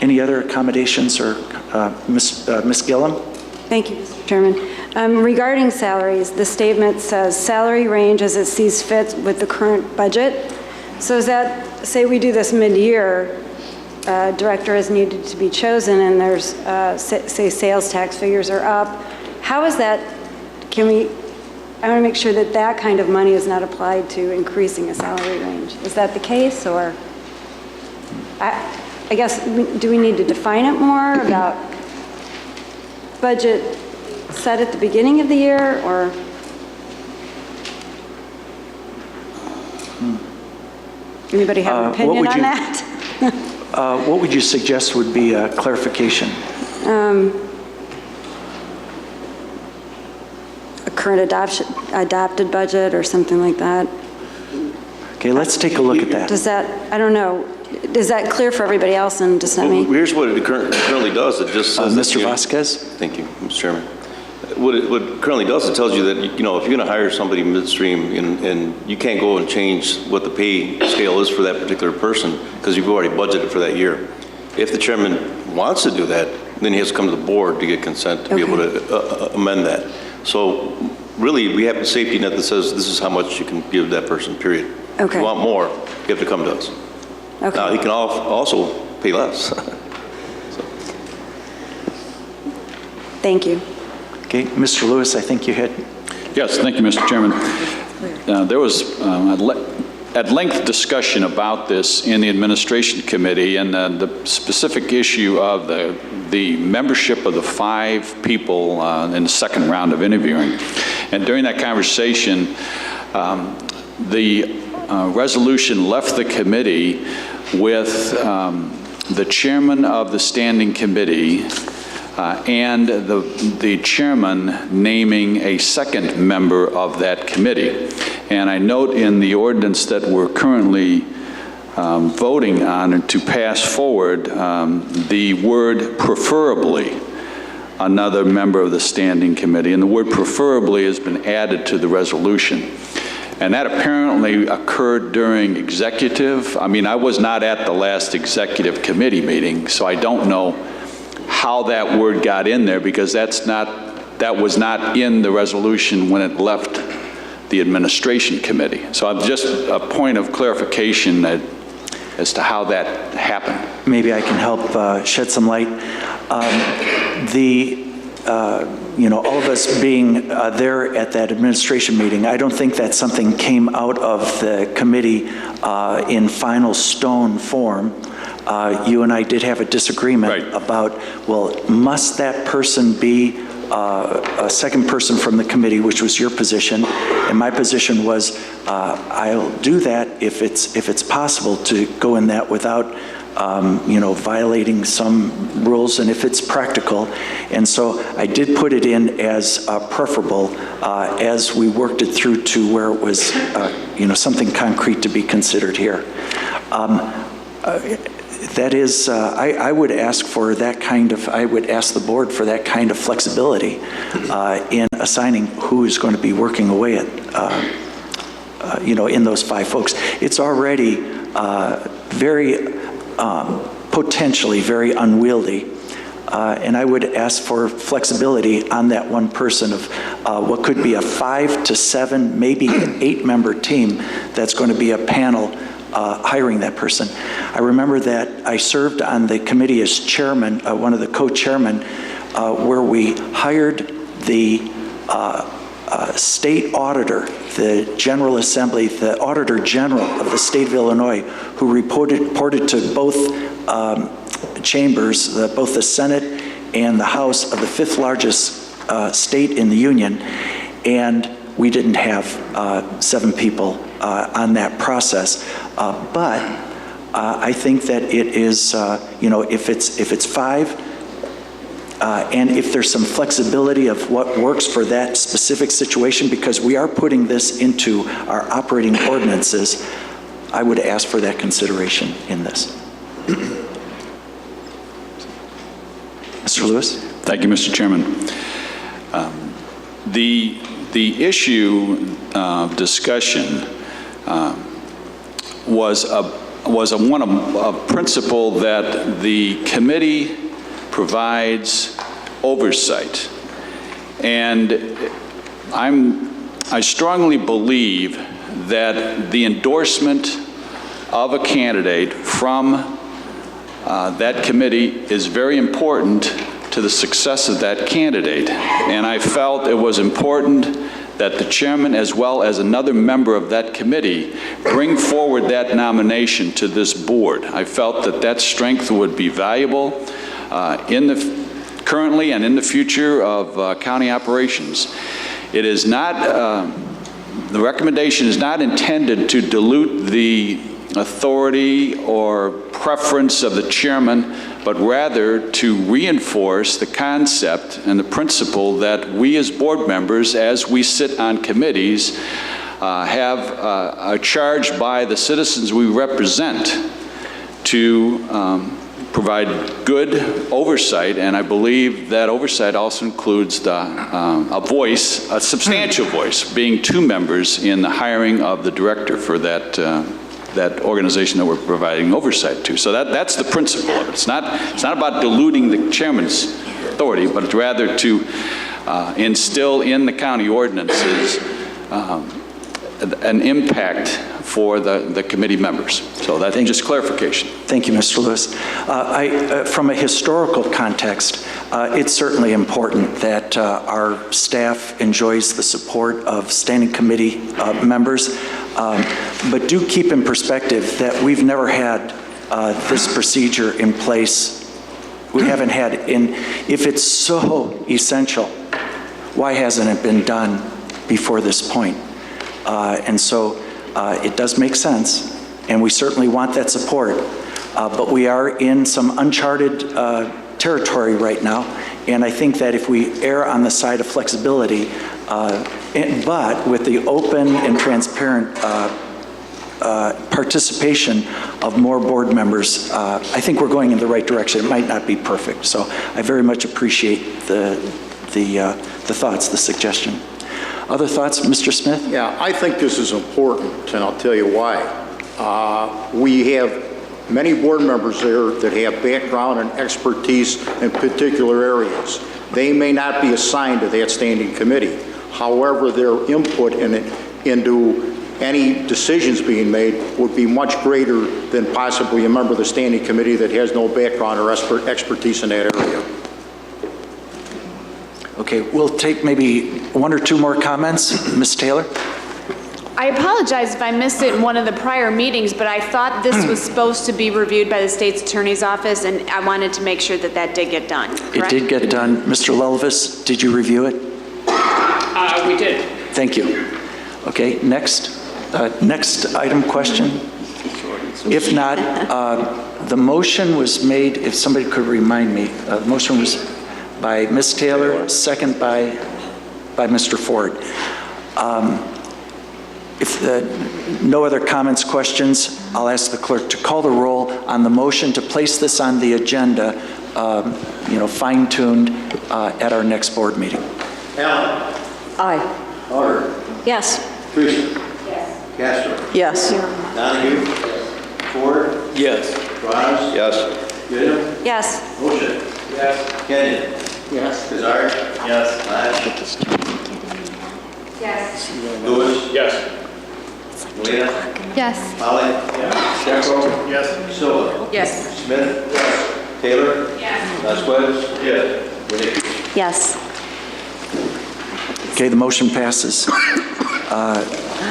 any other accommodations, or Ms. Gillum? Thank you, Mr. Chairman. Regarding salaries, the statement says salary range as it sees fit with the current budget. So is that, say we do this mid-year, director is needed to be chosen, and there's, say, sales tax figures are up. How is that, I want to make sure that that kind of money is not applied to increasing a salary range. Is that the case, or? I guess, do we need to define it more about budget set at the beginning of the year, or? Anybody have an opinion on that? What would you suggest would be a clarification? A current adopted budget or something like that. Okay, let's take a look at that. Does that, I don't know, is that clear for everybody else and just not me? Here's what it currently does. It just says Mr. Vasquez? Thank you, Mr. Chairman. What it currently does, it tells you that, if you're going to hire somebody midstream and you can't go and change what the pay scale is for that particular person because you've already budgeted for that year. If the chairman wants to do that, then he has to come to the board to get consent to be able to amend that. So really, we have a safety net that says this is how much you can give that person, period. Okay. If you want more, you have to come to us. Okay. Now, he can also pay less. Thank you. Okay, Mr. Lewis, I think you had. Yes, thank you, Mr. Chairman. There was at length discussion about this in the Administration Committee, and the specific issue of the membership of the 5 people in the second round of interviewing. And during that conversation, the resolution left the committee with the chairman of the standing committee and the chairman naming a second member of that committee. And I note in the ordinance that we're currently voting on to pass forward the word preferably another member of the standing committee. And the word preferably has been added to the resolution. And that apparently occurred during executive. I mean, I was not at the last executive committee meeting, so I don't know how that word got in there, because that was not in the resolution when it left the administration committee. So I'm just a point of clarification as to how that happened. Maybe I can help shed some light. All of us being there at that administration meeting, I don't think that something came out of the committee in final stone form. You and I did have a disagreement about, well, must that person be a second person from the committee, which was your position, and my position was I'll do that if it's possible to go in that without violating some rules, and if it's practical. And so I did put it in as preferable as we worked it through to where it was something concrete to be considered here. That is, I would ask for that kind of, I would ask the board for that kind of flexibility in assigning who is going to be working away at, in those 5 folks. It's already very, potentially very unwieldy. And I would ask for flexibility on that one person of what could be a 5 to 7, maybe an 8-member team that's going to be a panel hiring that person. I remember that I served on the committee as chairman, one of the co-chairmen, where we hired the state auditor, the General Assembly, the Auditor General of the state of Illinois, who reported to both chambers, both the Senate and the House of the 5th largest state in the Union, and we didn't have 7 people on that process. But I think that it is, if it's 5, and if there's some flexibility of what works for that specific situation, because we are putting this into our operating ordinances, I would ask for that consideration in this. Mr. Lewis? Thank you, Mr. Chairman. The issue of discussion was a principle that the committee provides oversight. And I strongly believe that the endorsement of a candidate from that committee is very important to the success of that candidate. And I felt it was important that the chairman, as well as another member of that committee, bring forward that nomination to this board. I felt that that strength would be valuable currently and in the future of county operations. It is not, the recommendation is not intended to dilute the authority or preference of the chairman, but rather to reinforce the concept and the principle that we as board members, as we sit on committees, have a charge by the citizens we represent to provide good oversight, and I believe that oversight also includes a voice, a substantial voice, being 2 members in the hiring of the director for that organization that we're providing oversight to. So that's the principle of it. It's not about diluting the chairman's authority, but rather to instill in the county ordinances an impact for the committee members. So that's just clarification. Thank you, Mr. Lewis. From a historical context, it's certainly important that our staff enjoys the support of standing committee members, but do keep in perspective that we've never had this procedure in place. We haven't had it if it's so essential, why hasn't it been done before this point? And so it does make sense, and we certainly want that support, but we are in some uncharted territory right now, and I think that if we err on the side of flexibility, but with the open and transparent participation of more board members, I think we're going in the right direction. It might not be perfect, so I very much appreciate the thoughts, the suggestion. Other thoughts, Mr. Smith? Yeah, I think this is important, and I'll tell you why. We have many board members there that have background and expertise in particular areas. They may not be assigned to that standing committee. However, their input into any decisions being made would be much greater than possibly a member of the standing committee that has no background or expertise in that area. Okay, we'll take maybe 1 or 2 more comments. Ms. Taylor? I apologize if I missed it in one of the prior meetings, but I thought this was supposed to be reviewed by the state's attorney's office, and I wanted to make sure that that did get done. Correct? It did get done. Mr. Lelvis, did you review it? We did. Thank you. Okay, next item question. If not, the motion was made, if somebody could remind me, the motion was by Ms. Taylor, second by Mr. Ford. If no other comments, questions, I'll ask the clerk to call the roll on the motion to place this on the agenda, fine-tuned at our next board meeting. Allen? Aye. Carter? Yes. Teresa? Yes. Castro? Yes. Donahue? Ford? Yes. Ross? Yes. Goodham? Yes. Motion? Yes. Kenyon? Yes. Kazar? Yes. Lash? Yes. Lewis? Yes. Molina? Yes. Holly? Yes. Stefan? Yes. Silva? Yes. Smith? Yes. Taylor? Yes. Vasquez? Yes. Winnicki? Yes. Okay, the motion passes.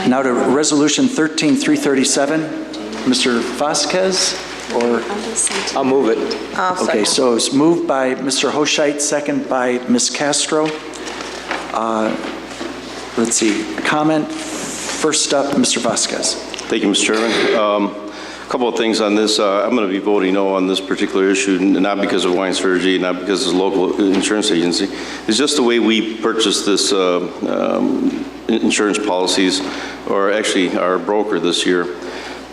Now to Resolution 13337. Mr. Vasquez, or? I'll move it. Okay, so it's moved by Mr. Hoshite, second by Ms. Castro. Let's see, comment. First up, Mr. Vasquez. Thank you, Mr. Chairman. A couple of things on this. I'm going to be voting no on this particular issue, not because of wine surgery, not because it's a local insurance agency. It's just the way we purchased this insurance policies, or actually our broker this year.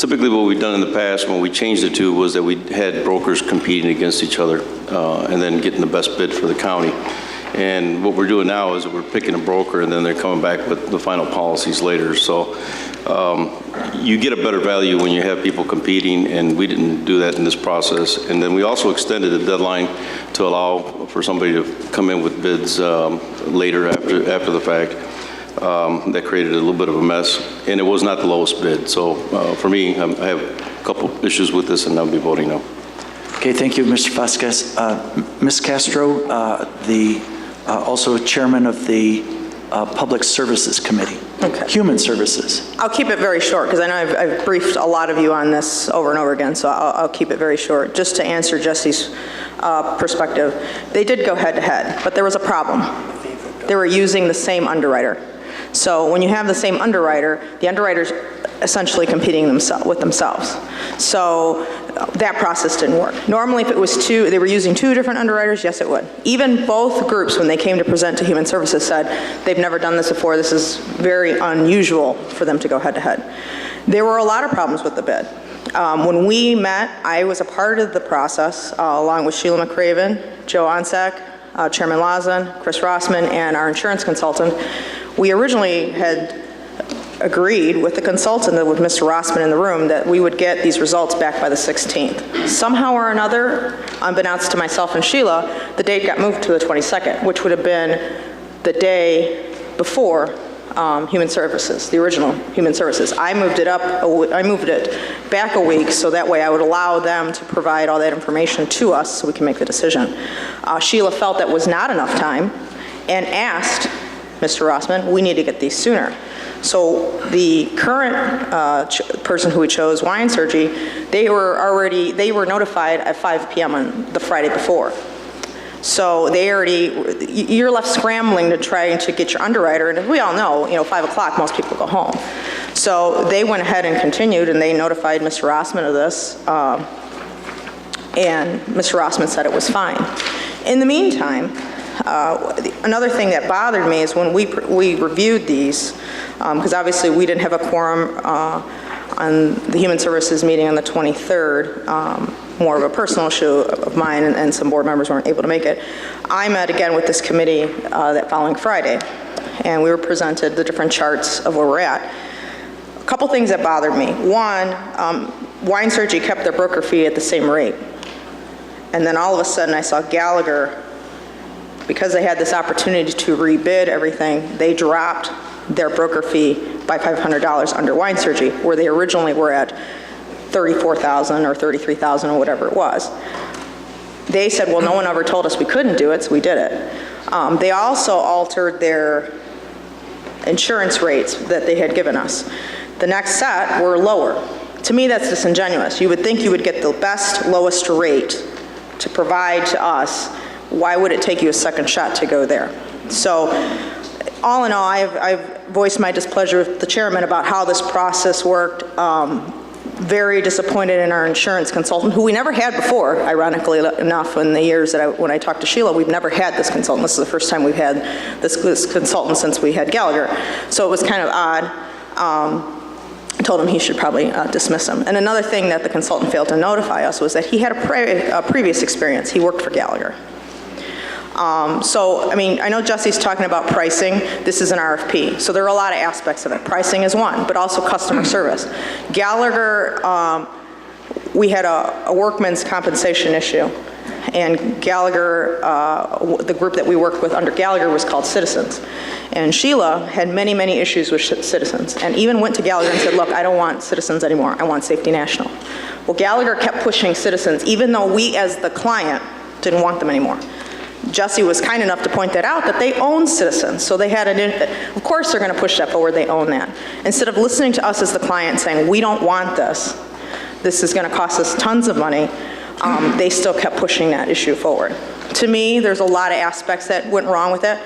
Typically, what we've done in the past when we changed it to was that we had brokers competing against each other and then getting the best bid for the county. And what we're doing now is that we're picking a broker and then they're coming back with the final policies later. So you get a better value when you have people competing, and we didn't do that in this process. And then we also extended the deadline to allow for somebody to come in with bids later after the fact. That created a little bit of a mess, and it was not the lowest bid. So for me, I have a couple issues with this, and I'll be voting no. Okay, thank you, Mr. Vasquez. Ms. Castro, also chairman of the Public Services Committee. Okay. Human Services. I'll keep it very short because I know I've briefed a lot of you on this over and over again, so I'll keep it very short. Just to answer Jesse's perspective, they did go head-to-head, but there was a problem. They were using the same underwriter. So when you have the same underwriter, the underwriter's essentially competing with themselves. So that process didn't work. Normally, if it was they were using two different underwriters, yes, it would. Even both groups, when they came to present to Human Services, said they've never done this before. This is very unusual for them to go head-to-head. There were a lot of problems with the bid. When we met, I was a part of the process, along with Sheila McCraven, Joe Onsack, Chairman Lauzon, Chris Rossman, and our insurance consultant. We originally had agreed with the consultant, with Mr. Rossman in the room, that we would get these results back by the 16th. Somehow or another, unbeknownst to myself and Sheila, the date got moved to the 22nd, which would have been the day before Human Services, the original Human Services. I moved it back a week, so that way I would allow them to provide all that information to us so we can make the decision. Sheila felt that was not enough time and asked Mr. Rossman, we need to get these sooner. So the current person who we chose, Wine Surgery, they were notified at 5 p.m. on the Friday before. So you're left scrambling to try to get your underwriter, and as we all know, 5 o'clock, most people go home. So they went ahead and continued, and they notified Mr. Rossman of this, and Mr. Rossman said it was fine. In the meantime, another thing that bothered me is when we reviewed these, because obviously we didn't have a quorum on the Human Services meeting on the 23rd, more of a personal issue of mine, and some board members weren't able to make it. I met again with this committee that following Friday, and we were presented the different charts of where we're at. A couple things that bothered me. One, Wine Surgery kept their broker fee at the same rate. And then all of a sudden I saw Gallagher, because they had this opportunity to rebid everything, they dropped their broker fee by $500 under Wine Surgery, where they originally were at $34,000 or $33,000 or whatever it was. They said, well, no one ever told us we couldn't do it, so we did it. They also altered their insurance rates that they had given us. The next set were lower. To me, that's disingenuous. You would think you would get the best, lowest rate to provide to us. Why would it take you a second shot to go there? So all in all, I've voiced my displeasure with the chairman about how this process worked. Very disappointed in our insurance consultant, who we never had before, ironically enough, in the years that when I talked to Sheila, we've never had this consultant. This is the first time we've had this consultant since we had Gallagher. So it was kind of odd. I told him he should probably dismiss him. And another thing that the consultant failed to notify us was that he had a previous experience. He worked for Gallagher. So, I mean, I know Jesse's talking about pricing. This is an RFP. So there are a lot of aspects of it. Pricing is one, but also customer service. Gallagher, we had a workman's compensation issue. And Gallagher, the group that we worked with under Gallagher was called Citizens. And Sheila had many, many issues with Citizens, and even went to Gallagher and said, look, I don't want Citizens anymore. I want Safety National. Well, Gallagher kept pushing Citizens, even though we as the client didn't want them anymore. Jesse was kind enough to point that out, that they own Citizens. So they had of course they're going to push that forward, they own that. Instead of listening to us as the client saying, we don't want this, this is going to cost us tons of money, they still kept pushing that issue forward. To me, there's a lot of aspects that went wrong with it,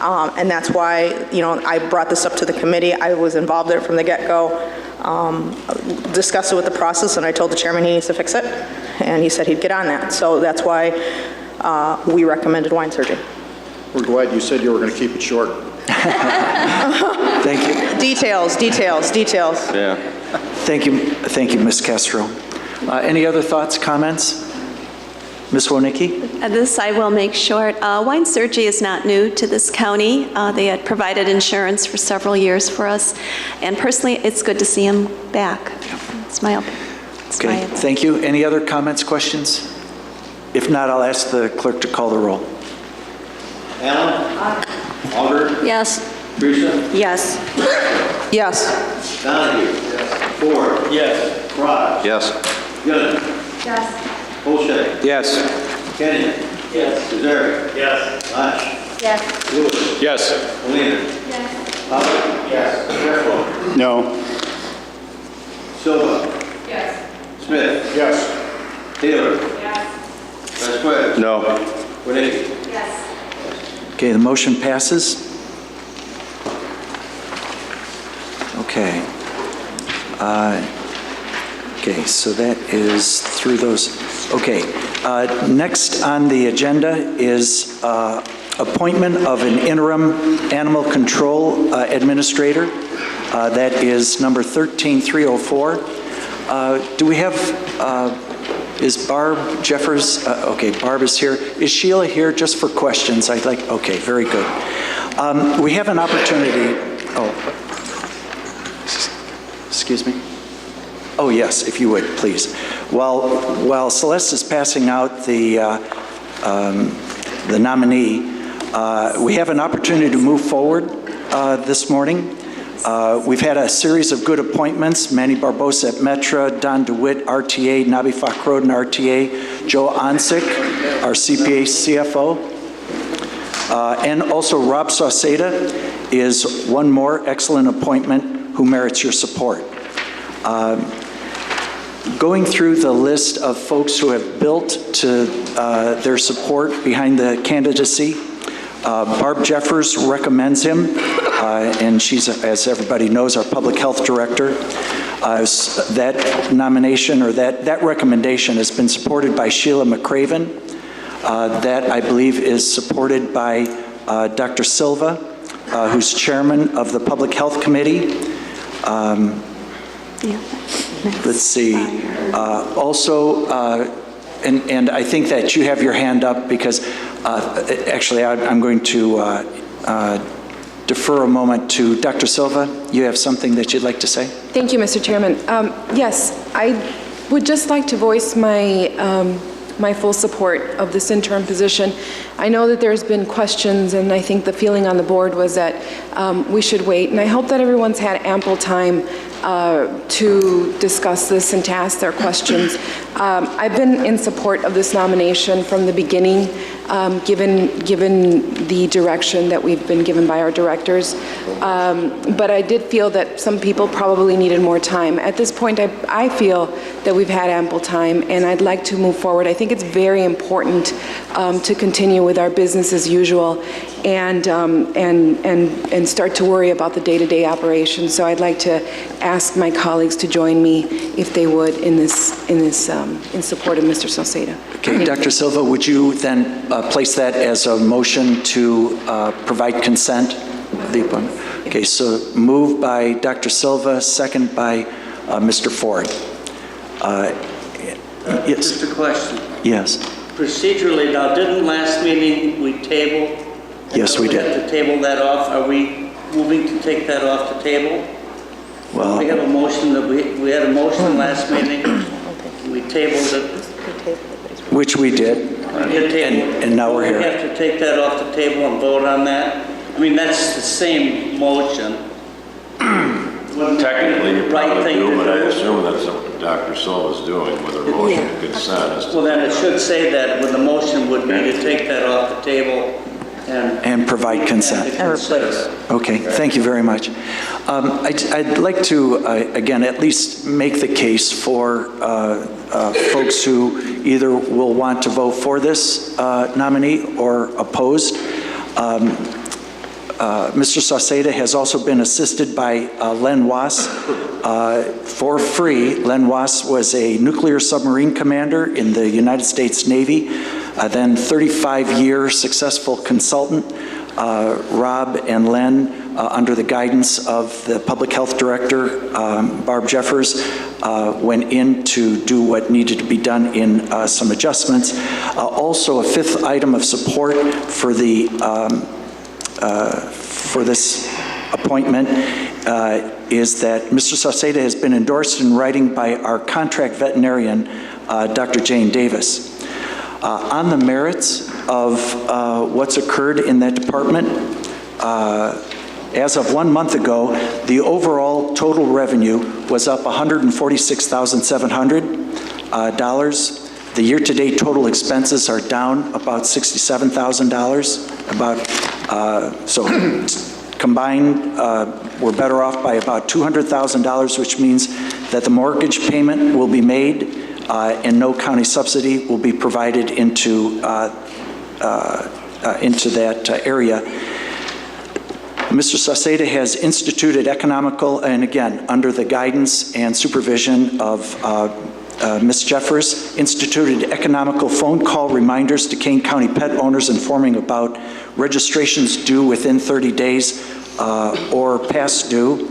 and that's why, I brought this up to the committee. I was involved in it from the get-go, discussed it with the process, and I told the chairman he needs to fix it, and he said he'd get on that. So that's why we recommended Wine Surgery. We're glad you said you were going to keep it short. Thank you. Details. Yeah. Thank you, Ms. Castro. Any other thoughts, comments? Ms. Wonicky? This I will make short. Wine Surgery is not new to this county. They had provided insurance for several years for us, and personally, it's good to see them back. It's my opinion. Okay, thank you. Any other comments, questions? If not, I'll ask the clerk to call the roll. Allen? Alder? Yes. Teresa? Yes. Yes. Donahue? Yes. Ford? Yes. Rod? Yes. Gooden? Yes. Olshay? Yes. Kenny? Yes. Kazari? Yes. Lynch? Yes. Lewis? Yes. Molina? Yes. Howard? Yes. Careful? No. Silva? Yes. Smith? Yes. Taylor? Yes. Vasquez? No. Winicky? Yes. Okay, the motion passes. Okay. Okay, so that is through those. Okay, next on the agenda is appointment of an interim animal control administrator. That is number 13304. Do we have, is Barb Jeffers, okay, Barb is here. Is Sheila here just for questions? I'd like, okay, very good. We have an opportunity, excuse me. Oh, yes, if you would, please. While Celeste is passing out the nominee, we have an opportunity to move forward this morning. We've had a series of good appointments: Manny Barbosa at Metra, Don DeWitt, RTA, Nabi Fakhrodin, RTA, Joe Onsick, our CPA CFO, and also Rob Sauceda is one more excellent appointment who merits your support. Going through the list of folks who have built to their support behind the candidacy, Barb Jeffers recommends him, and she's, as everybody knows, our public health director. That nomination, or that recommendation, has been supported by Sheila McCraven. That, I believe, is supported by Dr. Silva, who's chairman of the Public Health Committee. Let's see. Also, and I think that you have your hand up because actually I'm going to defer a moment to Dr. Silva. You have something that you'd like to say? Thank you, Mr. Chairman. Yes, I would just like to voice my my full support of this interim position. I know that there's been questions, and I think the feeling on the board was that we should wait, and I hope that everyone's had ample time to discuss this and to ask their questions. I've been in support of this nomination from the beginning, given the direction that we've been given by our directors. But I did feel that some people probably needed more time. At this point, I feel that we've had ample time, and I'd like to move forward. I think it's very important to continue with our business as usual and start to worry about the day-to-day operations. So I'd like to ask my colleagues to join me, if they would, in support of Mr. Sauceda. Okay, Dr. Silva, would you then place that as a motion to provide consent? The appointment. Okay, so moved by Dr. Silva, second by Mr. Ford. Yes. Just a question. Yes. Procedurally, now, didn't last meeting we table? Yes, we did. We have to table that off. Are we moving to take that off the table? Well, we have a motion that we had a motion last meeting. We tabled it. Which we did. And now we're here. We have to take that off the table and vote on that? I mean, that's the same motion. Technically, you Right probably thing do, to but I do. assume that's what Dr. Silva's doing with her motion to consent. Well, then it should say that when the motion would be to take that off the table and provide consent. And replace. Okay, thank you very much. I'd like to, again, at least make the case for folks who either will want to vote for this nominee or opposed. Mr. Sauceda has also been assisted by Len Wass for free. Len Wass was a nuclear submarine commander in the United States Navy, then 35-year successful consultant Rob and Len, under the guidance of the Public Health Director, Barb Jeffers, went in to do what needed to be done in some adjustments. Also, a fifth item of support for the for this appointment is that Mr. Sauceda has been endorsed in writing by our contract veterinarian, Dr. Jane Davis. On the merits of what's occurred in that department, as of 1 month ago, the overall total revenue was up $146,700. The year-to-date total expenses are down about $67,000. So combined, we're better off by about $200,000, which means that the mortgage payment will be made and no county subsidy will be provided into that area. Mr. Sauceda has instituted economical, and again, under the guidance and supervision of Ms. Jeffers, instituted economical phone call reminders to Kane County pet owners informing about registrations due within 30 days or past due.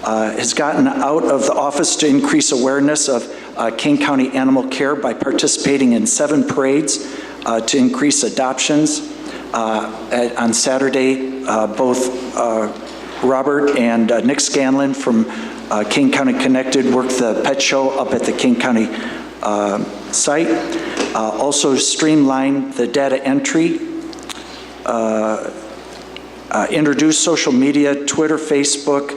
Has gotten out of the office to increase awareness of Kane County animal care by participating in 7 parades to increase adoptions. On Saturday, both Robert and Nick Scanlon from Kane County Connected worked the pet show up at the Kane County site. Also streamlined the data entry, introduced social media, Twitter, Facebook,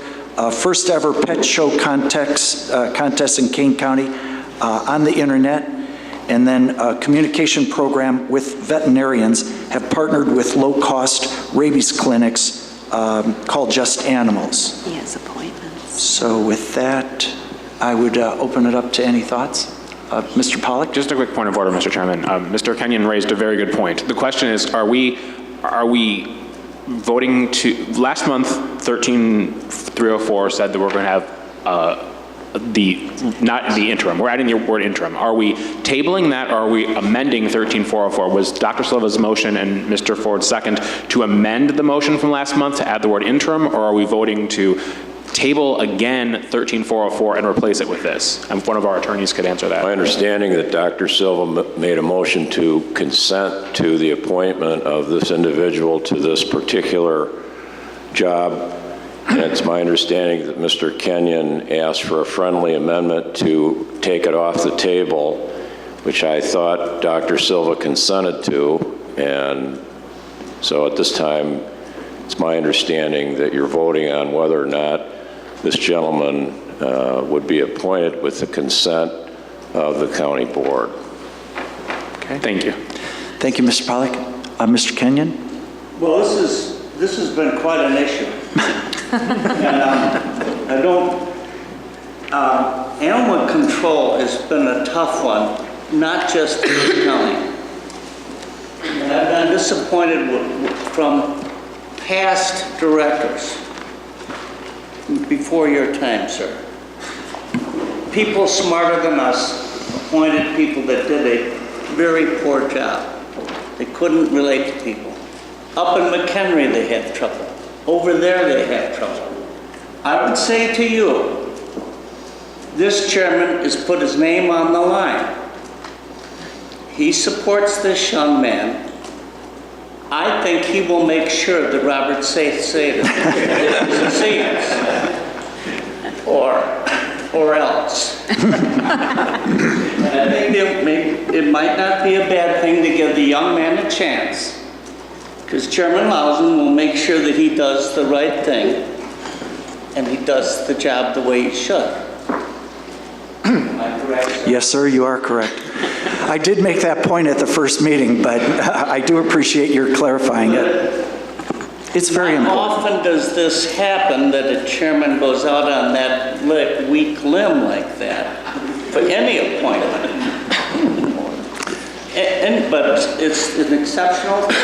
first ever pet show contest in Kane County on the internet, and then a communication program with veterinarians have partnered with low-cost rabies clinics called Just Animals. He has appointments. So with that, I would open it up to any thoughts. Mr. Pollack? Just a quick point of order, Mr. Chairman. Mr. Kenyon raised a very good point. The question is, are we voting to, last month, 13304 said that we're going to have not the interim, we're adding the word interim. Are we tabling that, or are we amending 13404? Was Dr. Silva's motion and Mr. Ford's second to amend the motion from last month to add the word interim, or are we voting to table again 13404 and replace it with this? And one of our attorneys could answer that. My understanding that Dr. Silva made a motion to consent to the appointment of this individual to this particular job. And it's my understanding that Mr. Kenyon asked for a friendly amendment to take it off the table, which I thought Dr. Silva consented to. And so at this time, it's my understanding that you're voting on whether or not this gentleman would be appointed with the consent of the county board. Okay. Thank you. Thank you, Mr. Pollack. Mr. Kenyon? Well, this has been quite an issue. And animal control has been a tough one, not just in the county. And I've been disappointed from past directors before your time, sir. People smarter than us appointed people that did a very poor job. They couldn't relate to people. Up in McHenry, they had trouble. Over there, they have trouble. I would say to you, this chairman has put his name on the line. He supports this young man. I think he will make sure that Robert Sauceda succeeds, or else. And I think it might not be a bad thing to give the young man a chance, because Chairman Lausen will make sure that he does the right thing and he does the job the way he should. Am I correct? Yes, sir, you are correct. I did make that point at the first meeting, but I do appreciate your clarifying it. It's very important. How often does this happen that a chairman goes out on that weak limb like that for any appointment? But it's an exceptional thing.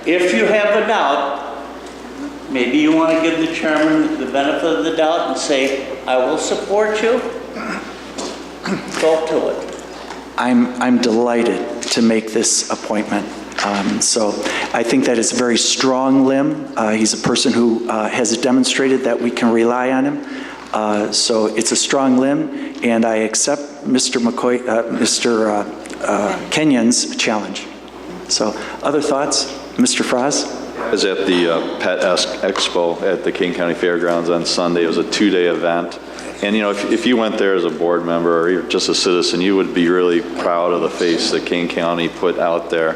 If you have a doubt, maybe you want to give the chairman the benefit of the doubt and say, I will support you. Go to it. I'm delighted to make this appointment. So I think that it's a very strong limb. He's a person who has demonstrated that we can rely on him. So it's a strong limb, and I accept Mr. Kenyon's challenge. So other thoughts? Mr. Fraz? I was at the Pet Expo at the Kane County Fairgrounds on Sunday. It was a 2-day event. And, you know, if you went there as a board member or just a citizen, you would be really proud of the face that Kane County put out there.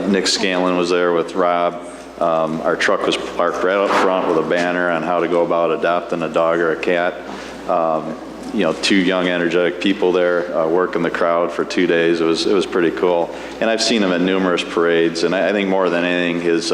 Nick Scanlon was there with Rob. Our truck was parked right up front with a banner on how to go about adopting a dog or a cat. You know, 2 young, energetic people there working the crowd for 2 days. It was pretty cool. And I've seen him at numerous parades. And I think more than anything, his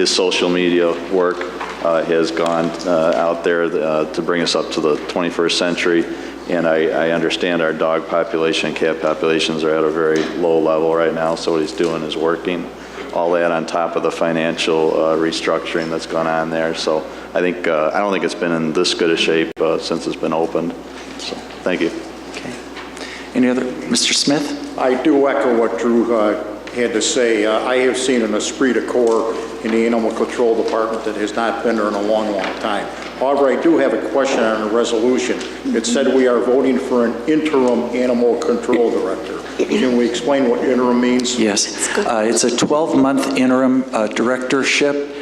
social media work has gone out there to bring us up to the 21st century. And I understand our dog population, cat populations are at a very low level right now. So what he's doing is working. All that on top of the financial restructuring that's gone on there. So I think I don't think it's been in this good a shape since it's been opened. So thank you. Okay. Any other? Mr. Smith? I do echo what Drew had to say. I have seen an esprit de corps in the Animal Control Department that has not been there in a long, long time. However, I do have a question on a resolution. It said we are voting for an interim animal control director. Can we explain what interim means? Yes. It's a 12-month interim directorship.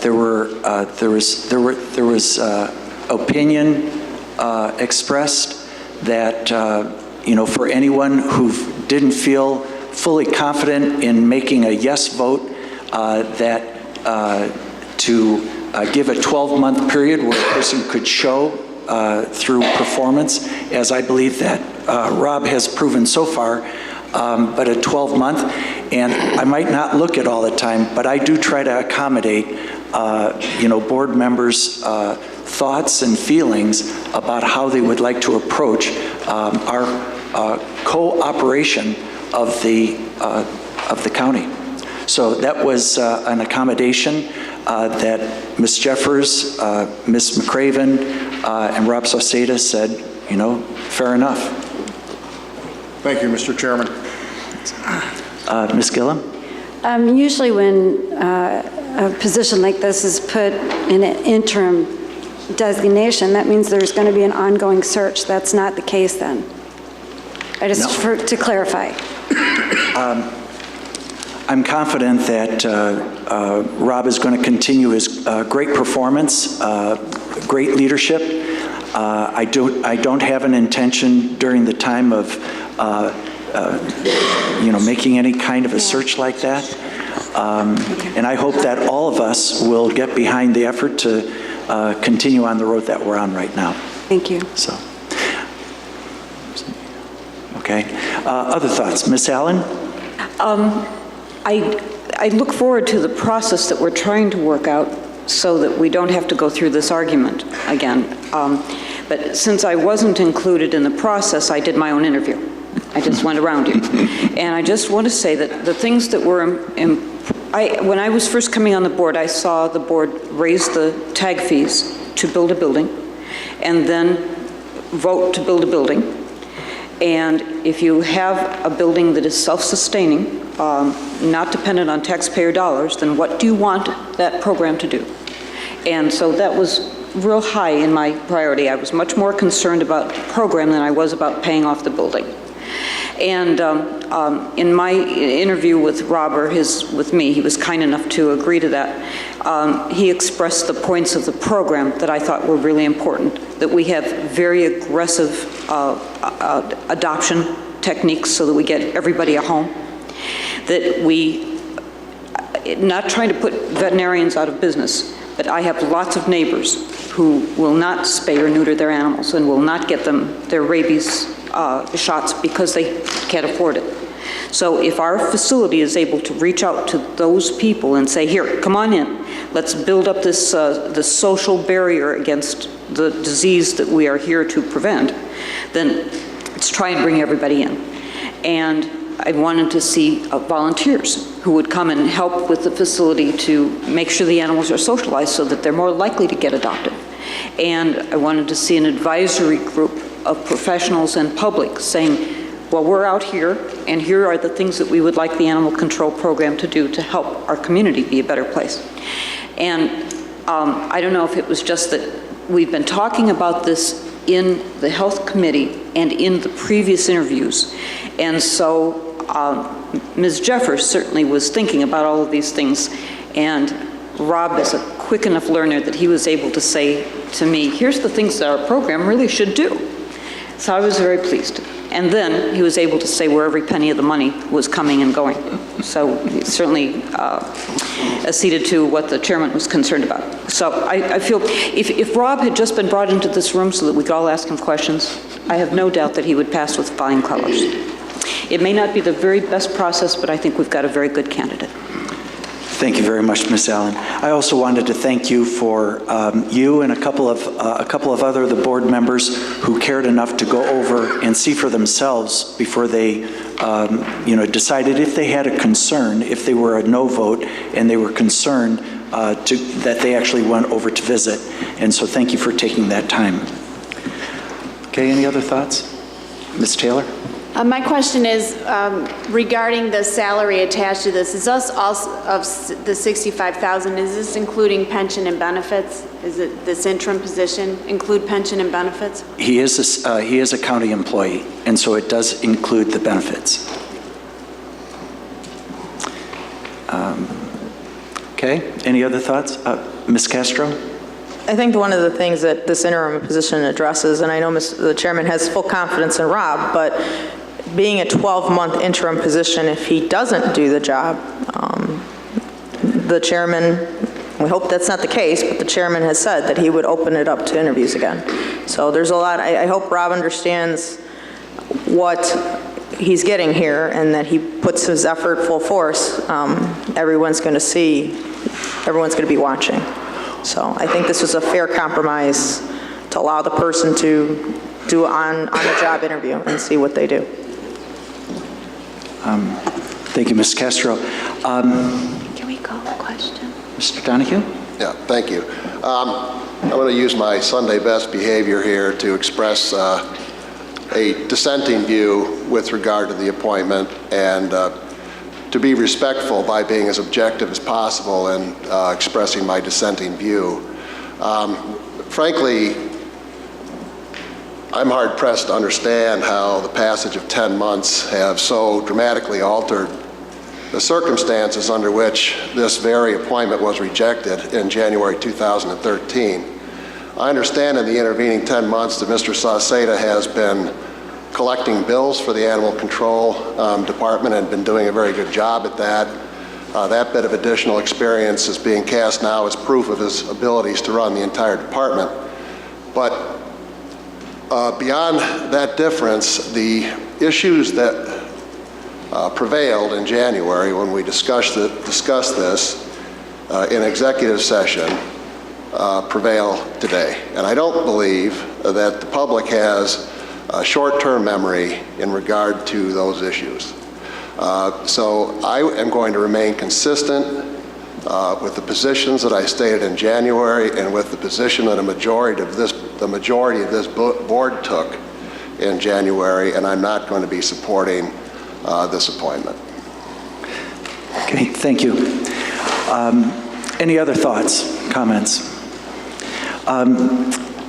There was opinion expressed that, you know, for anyone who didn't feel fully confident in making a yes vote, that to give a 12-month period where a person could show through performance, as I believe that Rob has proven so far, but a 12-month. And I might not look at all the time, but I do try to accommodate, you know, board members' thoughts and feelings about how they would like to approach our cooperation of the county. So that was an accommodation that Ms. Jeffers, Ms. McCraven, and Rob Sauceda said, you know, fair enough. Thank you, Mr. Chairman. Ms. Gillum? Usually when a position like this is put in an interim designation, that means there's going to be an ongoing search. That's not the case then. To clarify. I'm confident that Rob is going to continue his great performance, great leadership. I don't have an intention during the time of you know, making any kind of a search like that. And I hope that all of us will get behind the effort to continue on the road that we're on right now. Thank you. So, okay. Other thoughts? Ms. Allen? I look forward to the process that we're trying to work out so that we don't have to go through this argument again. But since I wasn't included in the process, I did my own interview. I just went around you. And I just want to say that the things that were, when I was first coming on the board, I saw the board raise the tag fees to build a building and then vote to build a building. And if you have a building that is self-sustaining, not dependent on taxpayer dollars, then what do you want that program to do? And so that was real high in my priority. I was much more concerned about the program than I was about paying off the building. And in my interview with Robert, with me, he was kind enough to agree to that. He expressed the points of the program that I thought were really important, that we have very aggressive adoption techniques so that we get everybody a home, that we, not trying to put veterinarians out of business, but I have lots of neighbors who will not spay or neuter their animals and will not get them their rabies shots because they can't afford it. So if our facility is able to reach out to those people and say, here, come on in, let's build up this social barrier against the disease that we are here to prevent, then let's try and bring everybody in. And I wanted to see volunteers who would come and help with the facility to make sure the animals are socialized so that they're more likely to get adopted. And I wanted to see an advisory group of professionals and public saying, well, we're out here, and here are the things that we would like the animal control program to do to help our community be a better place. And I don't know if it was just that we've been talking about this in the Health Committee and in the previous interviews. And so Ms. Jeffers certainly was thinking about all of these things. And Rob is a quick enough learner that he was able to say to me, here's the things that our program really should do. So I was very pleased. And then he was able to say where every penny of the money was coming and going. So he certainly acceded to what the chairman was concerned about. So I feel if Rob had just been brought into this room so that we could all ask him questions, I have no doubt that he would pass with flying colors. It may not be the very best process, but I think we've got a very good candidate. Thank you very much, Ms. Allen. I also wanted to thank you for you and a couple of other of the board members who cared enough to go over and see for themselves before they, decided if they had a concern, if they were a no vote and they were concerned that they actually went over to visit. And so thank you for taking that time. Okay, any other thoughts? Ms. Taylor? My question is regarding the salary attached to this. Is this also of the $65,000? Is this including pension and benefits? Is it this interim position include pension and benefits? He is a county employee, and so it does include the benefits. Okay. Any other thoughts, Ms. Castro? I think one of the things that this interim position addresses, and I know the chairman has full confidence in Rob, but being a 12-month interim position, if he doesn't do the job, the chairman, we hope that's not the case, but the chairman has said that he would open it up to interviews again. So there's a lot, I hope Rob understands what he's getting here and that he puts his effort full force. Everyone's going to be watching. So I think this was a fair compromise to allow the person to do on the job interview and see what they do. Thank you, Ms. Castro. Can we call a question? Mr. Donahue? Yeah, thank you. I'm going to use my Sunday best behavior here to express a dissenting view with regard to the appointment and to be respectful by being as objective as possible and expressing my dissenting view. Frankly, I'm hard-pressed to understand how the passage of 10 months have so dramatically altered the circumstances under which this very appointment was rejected in January 2013. I understand in the intervening 10 months that Mr. Sauceda has been collecting bills for the Animal Control Department and been doing a very good job at that. That bit of additional experience is being cast now as proof of his abilities to run the entire department. But beyond that difference, the issues that prevailed in January when we discussed this in executive session prevail today. And I don't believe that the public has a short-term memory in regard to those issues. So I am going to remain consistent with the positions that I stated in January and with the position that the majority of this board took in January, and I'm not going to be supporting this appointment. Okay, thank you. Any other thoughts, comments?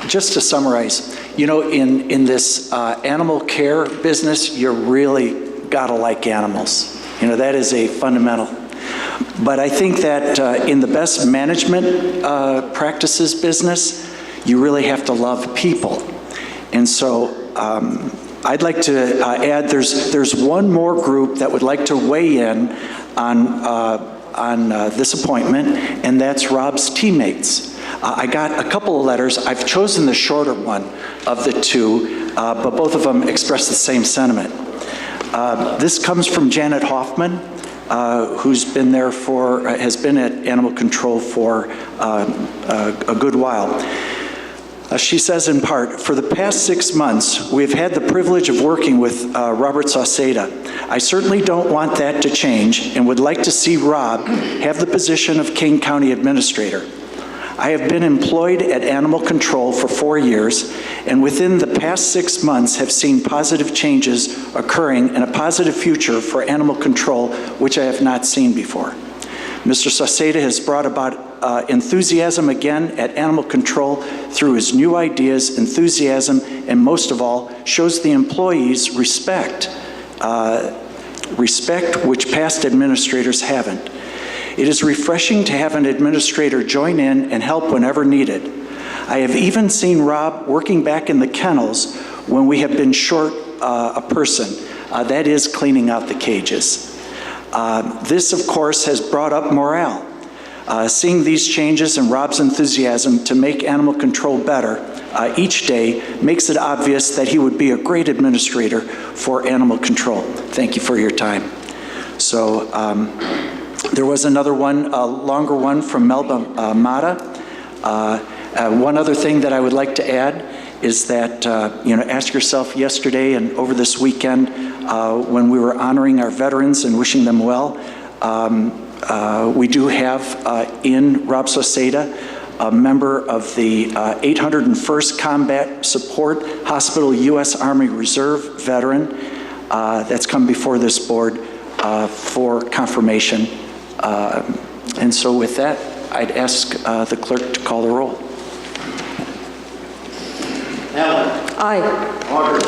Just to summarize, in this animal care business, you really gotta like animals. That is a fundamental. But I think that in the best management practices business, you really have to love people. And so I'd like to add, there's one more group that would like to weigh in on this appointment, and that's Rob's teammates. I got a couple of letters. I've chosen the shorter one of the two, but both of them express the same sentiment. This comes from Janet Hoffman, who's been there has been at Animal Control for a good while. She says in part, for the past 6 months, we've had the privilege of working with Robert Sauceda. I certainly don't want that to change and would like to see Rob have the position of Kane County Administrator. I have been employed at Animal Control for 4 years, and within the past 6 months have seen positive changes occurring and a positive future for animal control, which I have not seen before. Mr. Sauceda has brought about enthusiasm again at Animal Control through his new ideas, enthusiasm, and most of all, shows the employees respect, which past administrators haven't. It is refreshing to have an administrator join in and help whenever needed. I have even seen Rob working back in the kennels when we have been short a person, that is cleaning out the cages. This, of course, has brought up morale. Seeing these changes and Rob's enthusiasm to make animal control better each day makes it obvious that he would be a great administrator for animal control. Thank you for your time. So there was another one, a longer one from Melba Mata. One other thing that I would like to add is that, ask yourself yesterday and over this weekend when we were honoring our veterans and wishing them well, we do have in Rob Sauceda a member of the 801st Combat Support Hospital U.S. Army Reserve veteran that's come before this board for confirmation. And so with that, I'd ask the clerk to call the roll. Allen. Aye. Auger.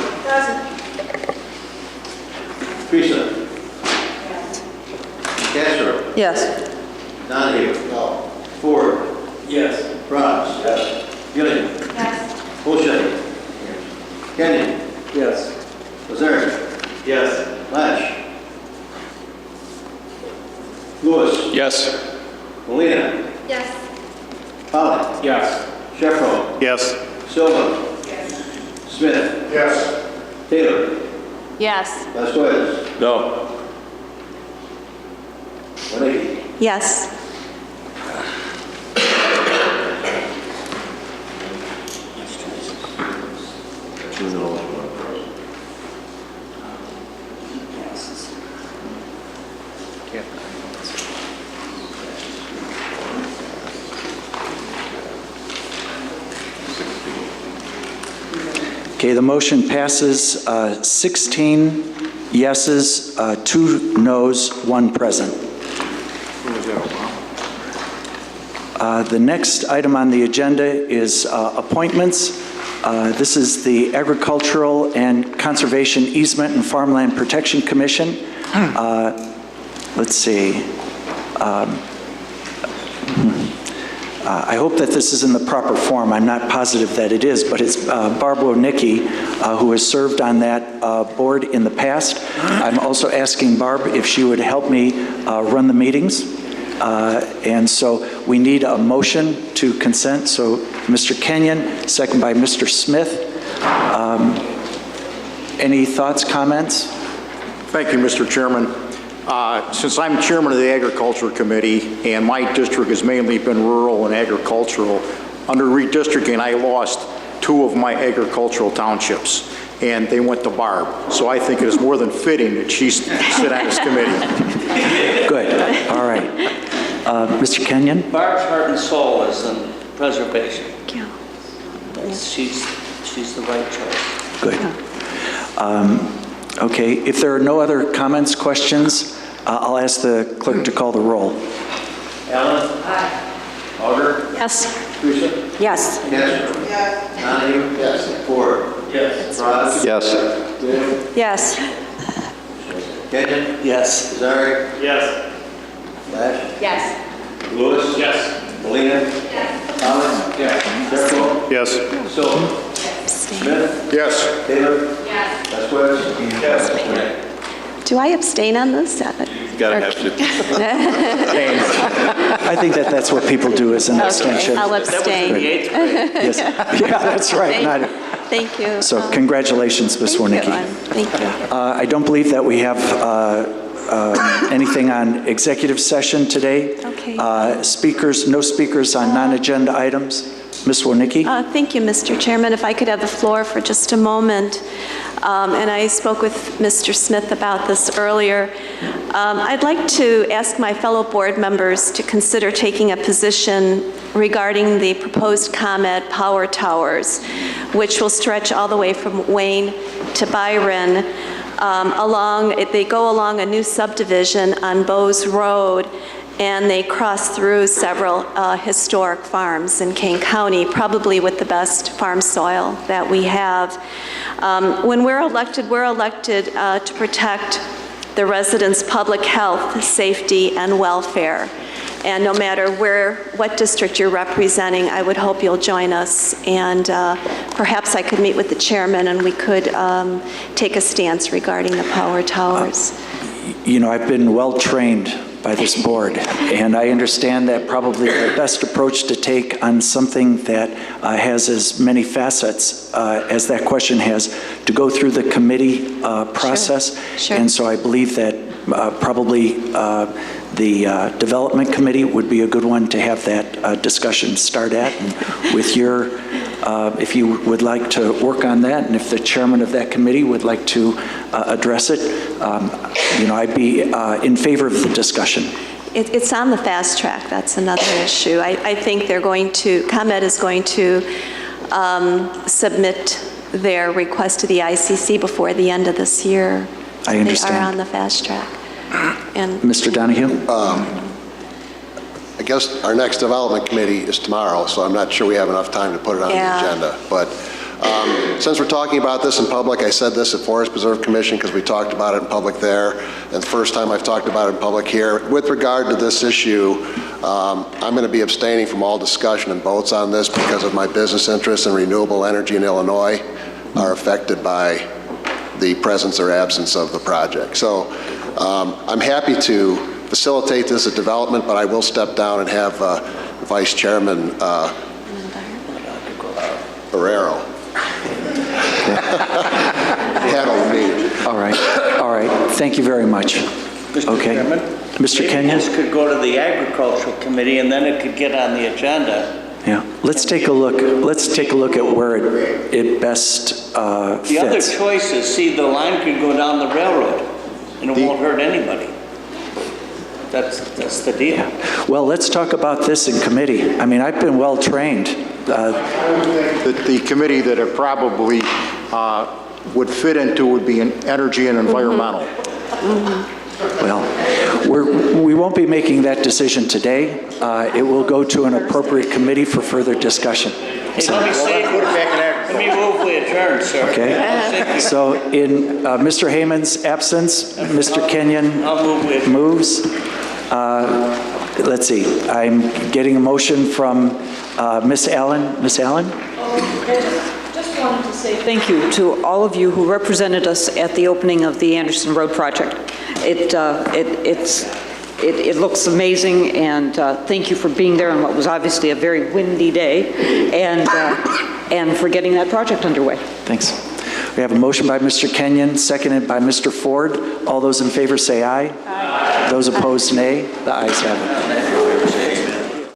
Teresa. Castro. Yes. Donahue. No. Ford. Yes. Bronx. Yes. Gillian. Yes. Bullshit. Kenyon. Yes. Lazare. Yes. Lash. Lewis. Yes. Molina. Yes. Pollock. Yes. Sheffro. Yes. Silva. Smith. Yes. Taylor. Yes. Vasquez. No. Lenny. Yes. Okay, the motion passes 16 yeses, 2 noes, 1 present. The next item on the agenda is appointments. This is the Agricultural and Conservation Easement and Farmland Protection Commission. Let's see. I hope that this is in the proper form. I'm not positive that it is, but it's Barb Wodnicki, who has served on that board in the past. I'm also asking Barb if she would help me run the meetings. And so we need a motion to consent. So Mr. Kenyon, second by Mr. Smith. Any thoughts, comments? Thank you, Mr. Chairman. Since I'm chairman of the Agriculture Committee and my district has mainly been rural and agricultural, under redistricting I lost 2 of my agricultural townships and they went to Barb. So I think it is more than fitting that she sit on this committee. Good. All right. Mr. Kenyon? Barb's heart and soul is in preservation. Yeah. She's the right choice. Good. Okay, if there are no other comments, questions, I'll ask the clerk to call the roll. Allen. Aye. Auger. Yes. Teresa. Yes. Castro. Yes. Donahue. Yes. Ford. Yes. Bronx. Yes. Gillian. Yes. Kenyon. Yes. Lazare. Yes. Lash. Yes. Lewis. Yes. Molina. Yes. Thomas. Yes. Sheffro. Yes. Silva. Smith. Yes. Taylor. Yes. Vasquez. Yes. Do I abstain on this? Gotta have to. I think that's what people do as an abstention. I'll abstain. Yes. Yeah, that's right. Thank you. So congratulations, Ms. Wodnicki. Thank you. I don't believe that we have anything on executive session today. Okay. No speakers on non-agenda items. Ms. Wodnicki? Thank you, Mr. Chairman. If I could have the floor for just a moment. And I spoke with Mr. Smith about this earlier. I'd like to ask my fellow board members to consider taking a position regarding the proposed ComEd power towers, which will stretch all the way from Wayne to Byron. They go along a new subdivision on Bowes Road, and they cross through several historic farms in Kane County, probably with the best farm soil that we have. When we're elected to protect the residents' public health, safety, and welfare. And no matter what district you're representing, I would hope you'll join us. And perhaps I could meet with the chairman and we could take a stance regarding the power towers. You know, I've been well-trained by this board, and I understand that probably the best approach to take on something that has as many facets as that question has, to go through the committee process. Sure. And so I believe that probably the Development Committee would be a good one to have that discussion start at. And with your, if you would like to work on that, and if the chairman of that committee would like to address it, you know, I'd be in favor of the discussion. It's on the fast track. That's another issue. I think ComEd is going to submit their request to the ICC before the end of this year. I understand. They are on the fast track. And Mr. Donahue? I guess our next development committee is tomorrow, so I'm not sure we have enough time to put it on the agenda. But since we're talking about this in public, I said this at Forest Preserve Commission because we talked about it in public there, and the first time I've talked about it in public here. With regard to this issue, I'm going to be abstaining from all discussion and votes on this because of my business interests in renewable energy in Illinois are affected by the presence or absence of the project. So I'm happy to facilitate this at development, but I will step down and have Vice Chairman Barrero handle me. All right. Thank you very much. Mr. Okay. Chairman? Mr. Kenyon? This could go to the Agricultural Committee, and then it could get on the agenda. Yeah. Let's take a look at where it best fits. The other choice is, the line could go down the railroad, and it won't hurt anybody. That's the deal. Yeah. Well, let's talk about this in committee. I mean, I've been well-trained. The committee that it probably would fit into would be an energy and environmental. Well, we won't be making that decision today. It will go to an appropriate committee for further discussion. Hey, let me move we adjourn, sir. Okay. So in Mr. Heyman's absence, Mr. Kenyon moves. Let's see. I'm getting a motion from Ms. Allen. Ms. Allen? Just wanted to say thank you to all of you who represented us at the opening of the Anderson Road project. It looks amazing, and thank you for being there on what was obviously a very windy day, and for getting that project underway. Thanks. We have a motion by Mr. Kenyon, seconded by Mr. Ford. All those in favor say aye. Aye. Those opposed, nay. The ayes have it.